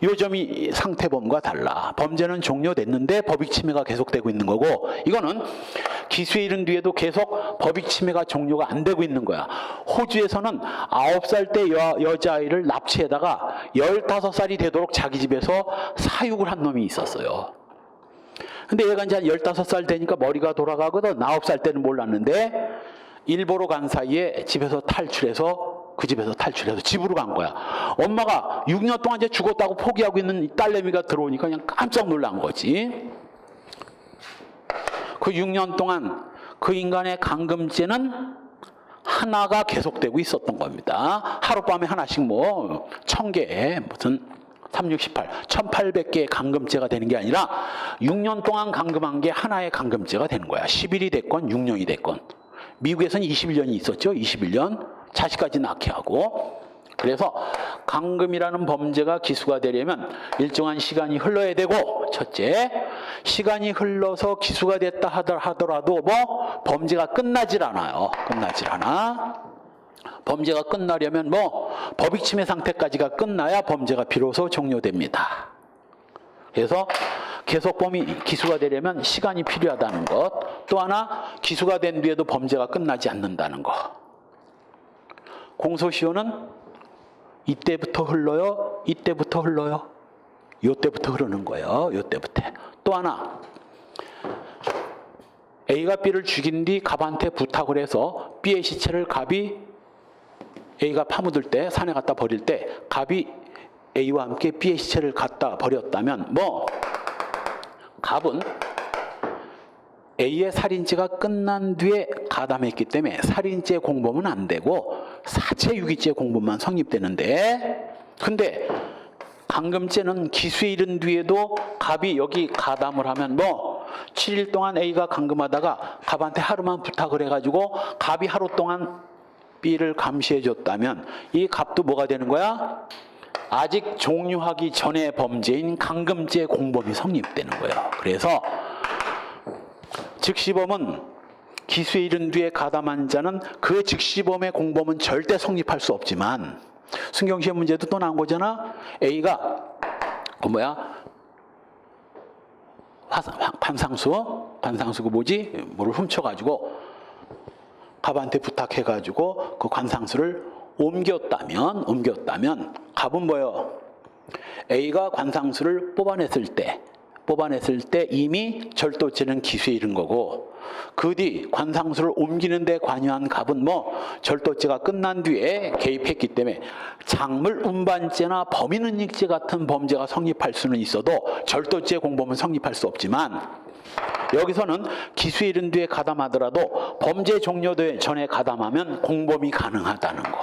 [SPEAKER 1] 요 점이 상태범과 달라. 범죄는 종료됐는데 법익 침해가 계속되고 있는 거고, 이거는 기수에 이른 뒤에도 계속 법익 침해가 종료가 안 되고 있는 거야. 호주에서는 9살 때 여자아이를 납치해다가 15살이 되도록 자기 집에서 사육을 한 놈이 있었어요. 근데 얘가 이제 15살 되니까 머리가 돌아가거든. 9살 때는 몰랐는데 일보러 간 사이에 집에서 탈출해서 집으로 간 거야. 엄마가 6년 동안 이제 죽었다고 포기하고 있는 이 딸내미가 들어오니까 그냥 깜짝 놀란 거지. 그 6년 동안 그 인간의 감금죄는 하나가 계속되고 있었던 겁니다. 하룻밤에 하나씩 1000개, 무슨 368, 1800개의 감금죄가 되는 게 아니라 6년 동안 감금한 게 하나의 감금죄가 되는 거야. 10일이 됐건 6년이 됐건. 미국에서는 21년이 있었죠. 21년. 자식까지 낳게 하고. 그래서 감금이라는 범죄가 기수가 되려면 일정한 시간이 흘러야 되고, 첫째, 시간이 흘러서 기수가 됐다 하더라도 범죄가 끝나질 않아요. 끝나질 않아. 범죄가 끝나려면 법익 침해 상태까지가 끝나야 범죄가 비로소 종료됩니다. 그래서 계속범이 기수가 되려면 시간이 필요하다는 것, 또 하나 기수가 된 뒤에도 범죄가 끝나지 않는다는 것. 공소시효는 이때부터 흘러요? 이때부터 흘러요? 요때부터 흐르는 거예요. 요때부터. 또 하나, A가 B를 죽인 뒤 갑한테 부탁을 해서 B의 시체를 갑이 A가 파묻을 때, 산에 갖다 버릴 때 갑이 A와 함께 B의 시체를 갖다 버렸다면 갑은 A의 살인죄가 끝난 뒤에 가담했기 때문에 살인죄 공범은 안 되고 사체 유기죄 공범만 성립되는데, 근데 감금죄는 기수에 이른 뒤에도 갑이 여기 가담을 하면 7일 동안 A가 감금하다가 갑한테 하루만 부탁을 해가지고 갑이 하루 동안 B를 감시해 줬다면 이 갑도 뭐가 되는 거야? 아직 종료하기 전의 범죄인 감금죄 공범이 성립되는 거예요. 그래서 즉시범은 기수에 이른 뒤에 가담한 자는 그 즉시범의 공범은 절대 성립할 수 없지만, 순경시험 문제도 또 나온 거잖아. A가 관상수가 뭐지? 뭐를 훔쳐가지고 갑한테 부탁해가지고 그 관상수를 옮겼다면 갑은 뭐예요? A가 관상수를 뽑아냈을 때 이미 절도죄는 기수에 이른 거고, 그 뒤 관상수를 옮기는 데 관여한 갑은 절도죄가 끝난 뒤에 개입했기 때문에 작물 운반죄나 범인은닉죄 같은 범죄가 성립할 수는 있어도 절도죄 공범은 성립할 수 없지만, 여기서는 기수에 이른 뒤에 가담하더라도 범죄 종료되기 전에 가담하면 공범이 가능하다는 거.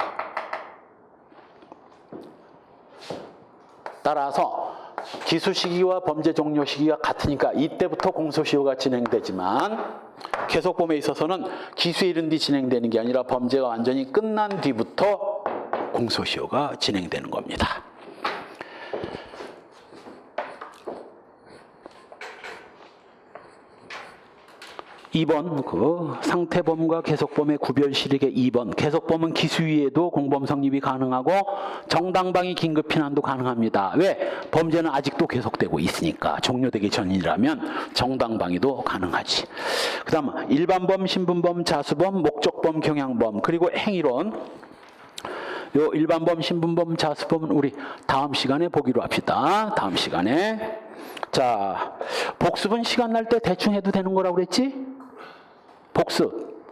[SPEAKER 1] 따라서 기수 시기와 범죄 종료 시기가 같으니까 이때부터 공소시효가 진행되지만, 계속범에 있어서는 기수에 이른 뒤 진행되는 게 아니라 범죄가 완전히 끝난 뒤부터 공소시효가 진행되는 겁니다. 2번 그 상태범과 계속범의 구별 실익의 2번, 계속범은 기수위에도 공범 성립이 가능하고 정당방위 긴급 피난도 가능합니다. 왜? 범죄는 아직도 계속되고 있으니까. 종료되기 전이라면 정당방위도 가능하지. 그 다음 일반범, 신분범, 자수범, 목적범, 경향범, 그리고 행위론. 요 일반범, 신분범, 자수범은 우리 다음 시간에 보기로 합시다. 다음 시간에. 자, 복습은 시간 날 때 대충 해도 되는 거라고 그랬지? 복습.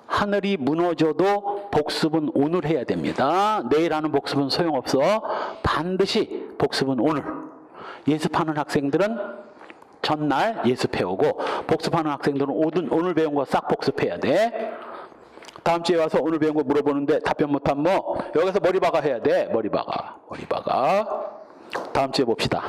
[SPEAKER 1] 하늘이 무너져도 복습은 오늘 해야 됩니다. 내일 하는 복습은 소용없어. 반드시 복습은 오늘. 예습하는 학생들은 전날 예습해오고, 복습하는 학생들은 오늘 배운 거 싹 복습해야 돼. 다음 주에 와서 오늘 배운 거 물어보는데 답변 못하면 여기서 머리 박아 해야 돼. 머리 박아. 다음 주에 봅시다.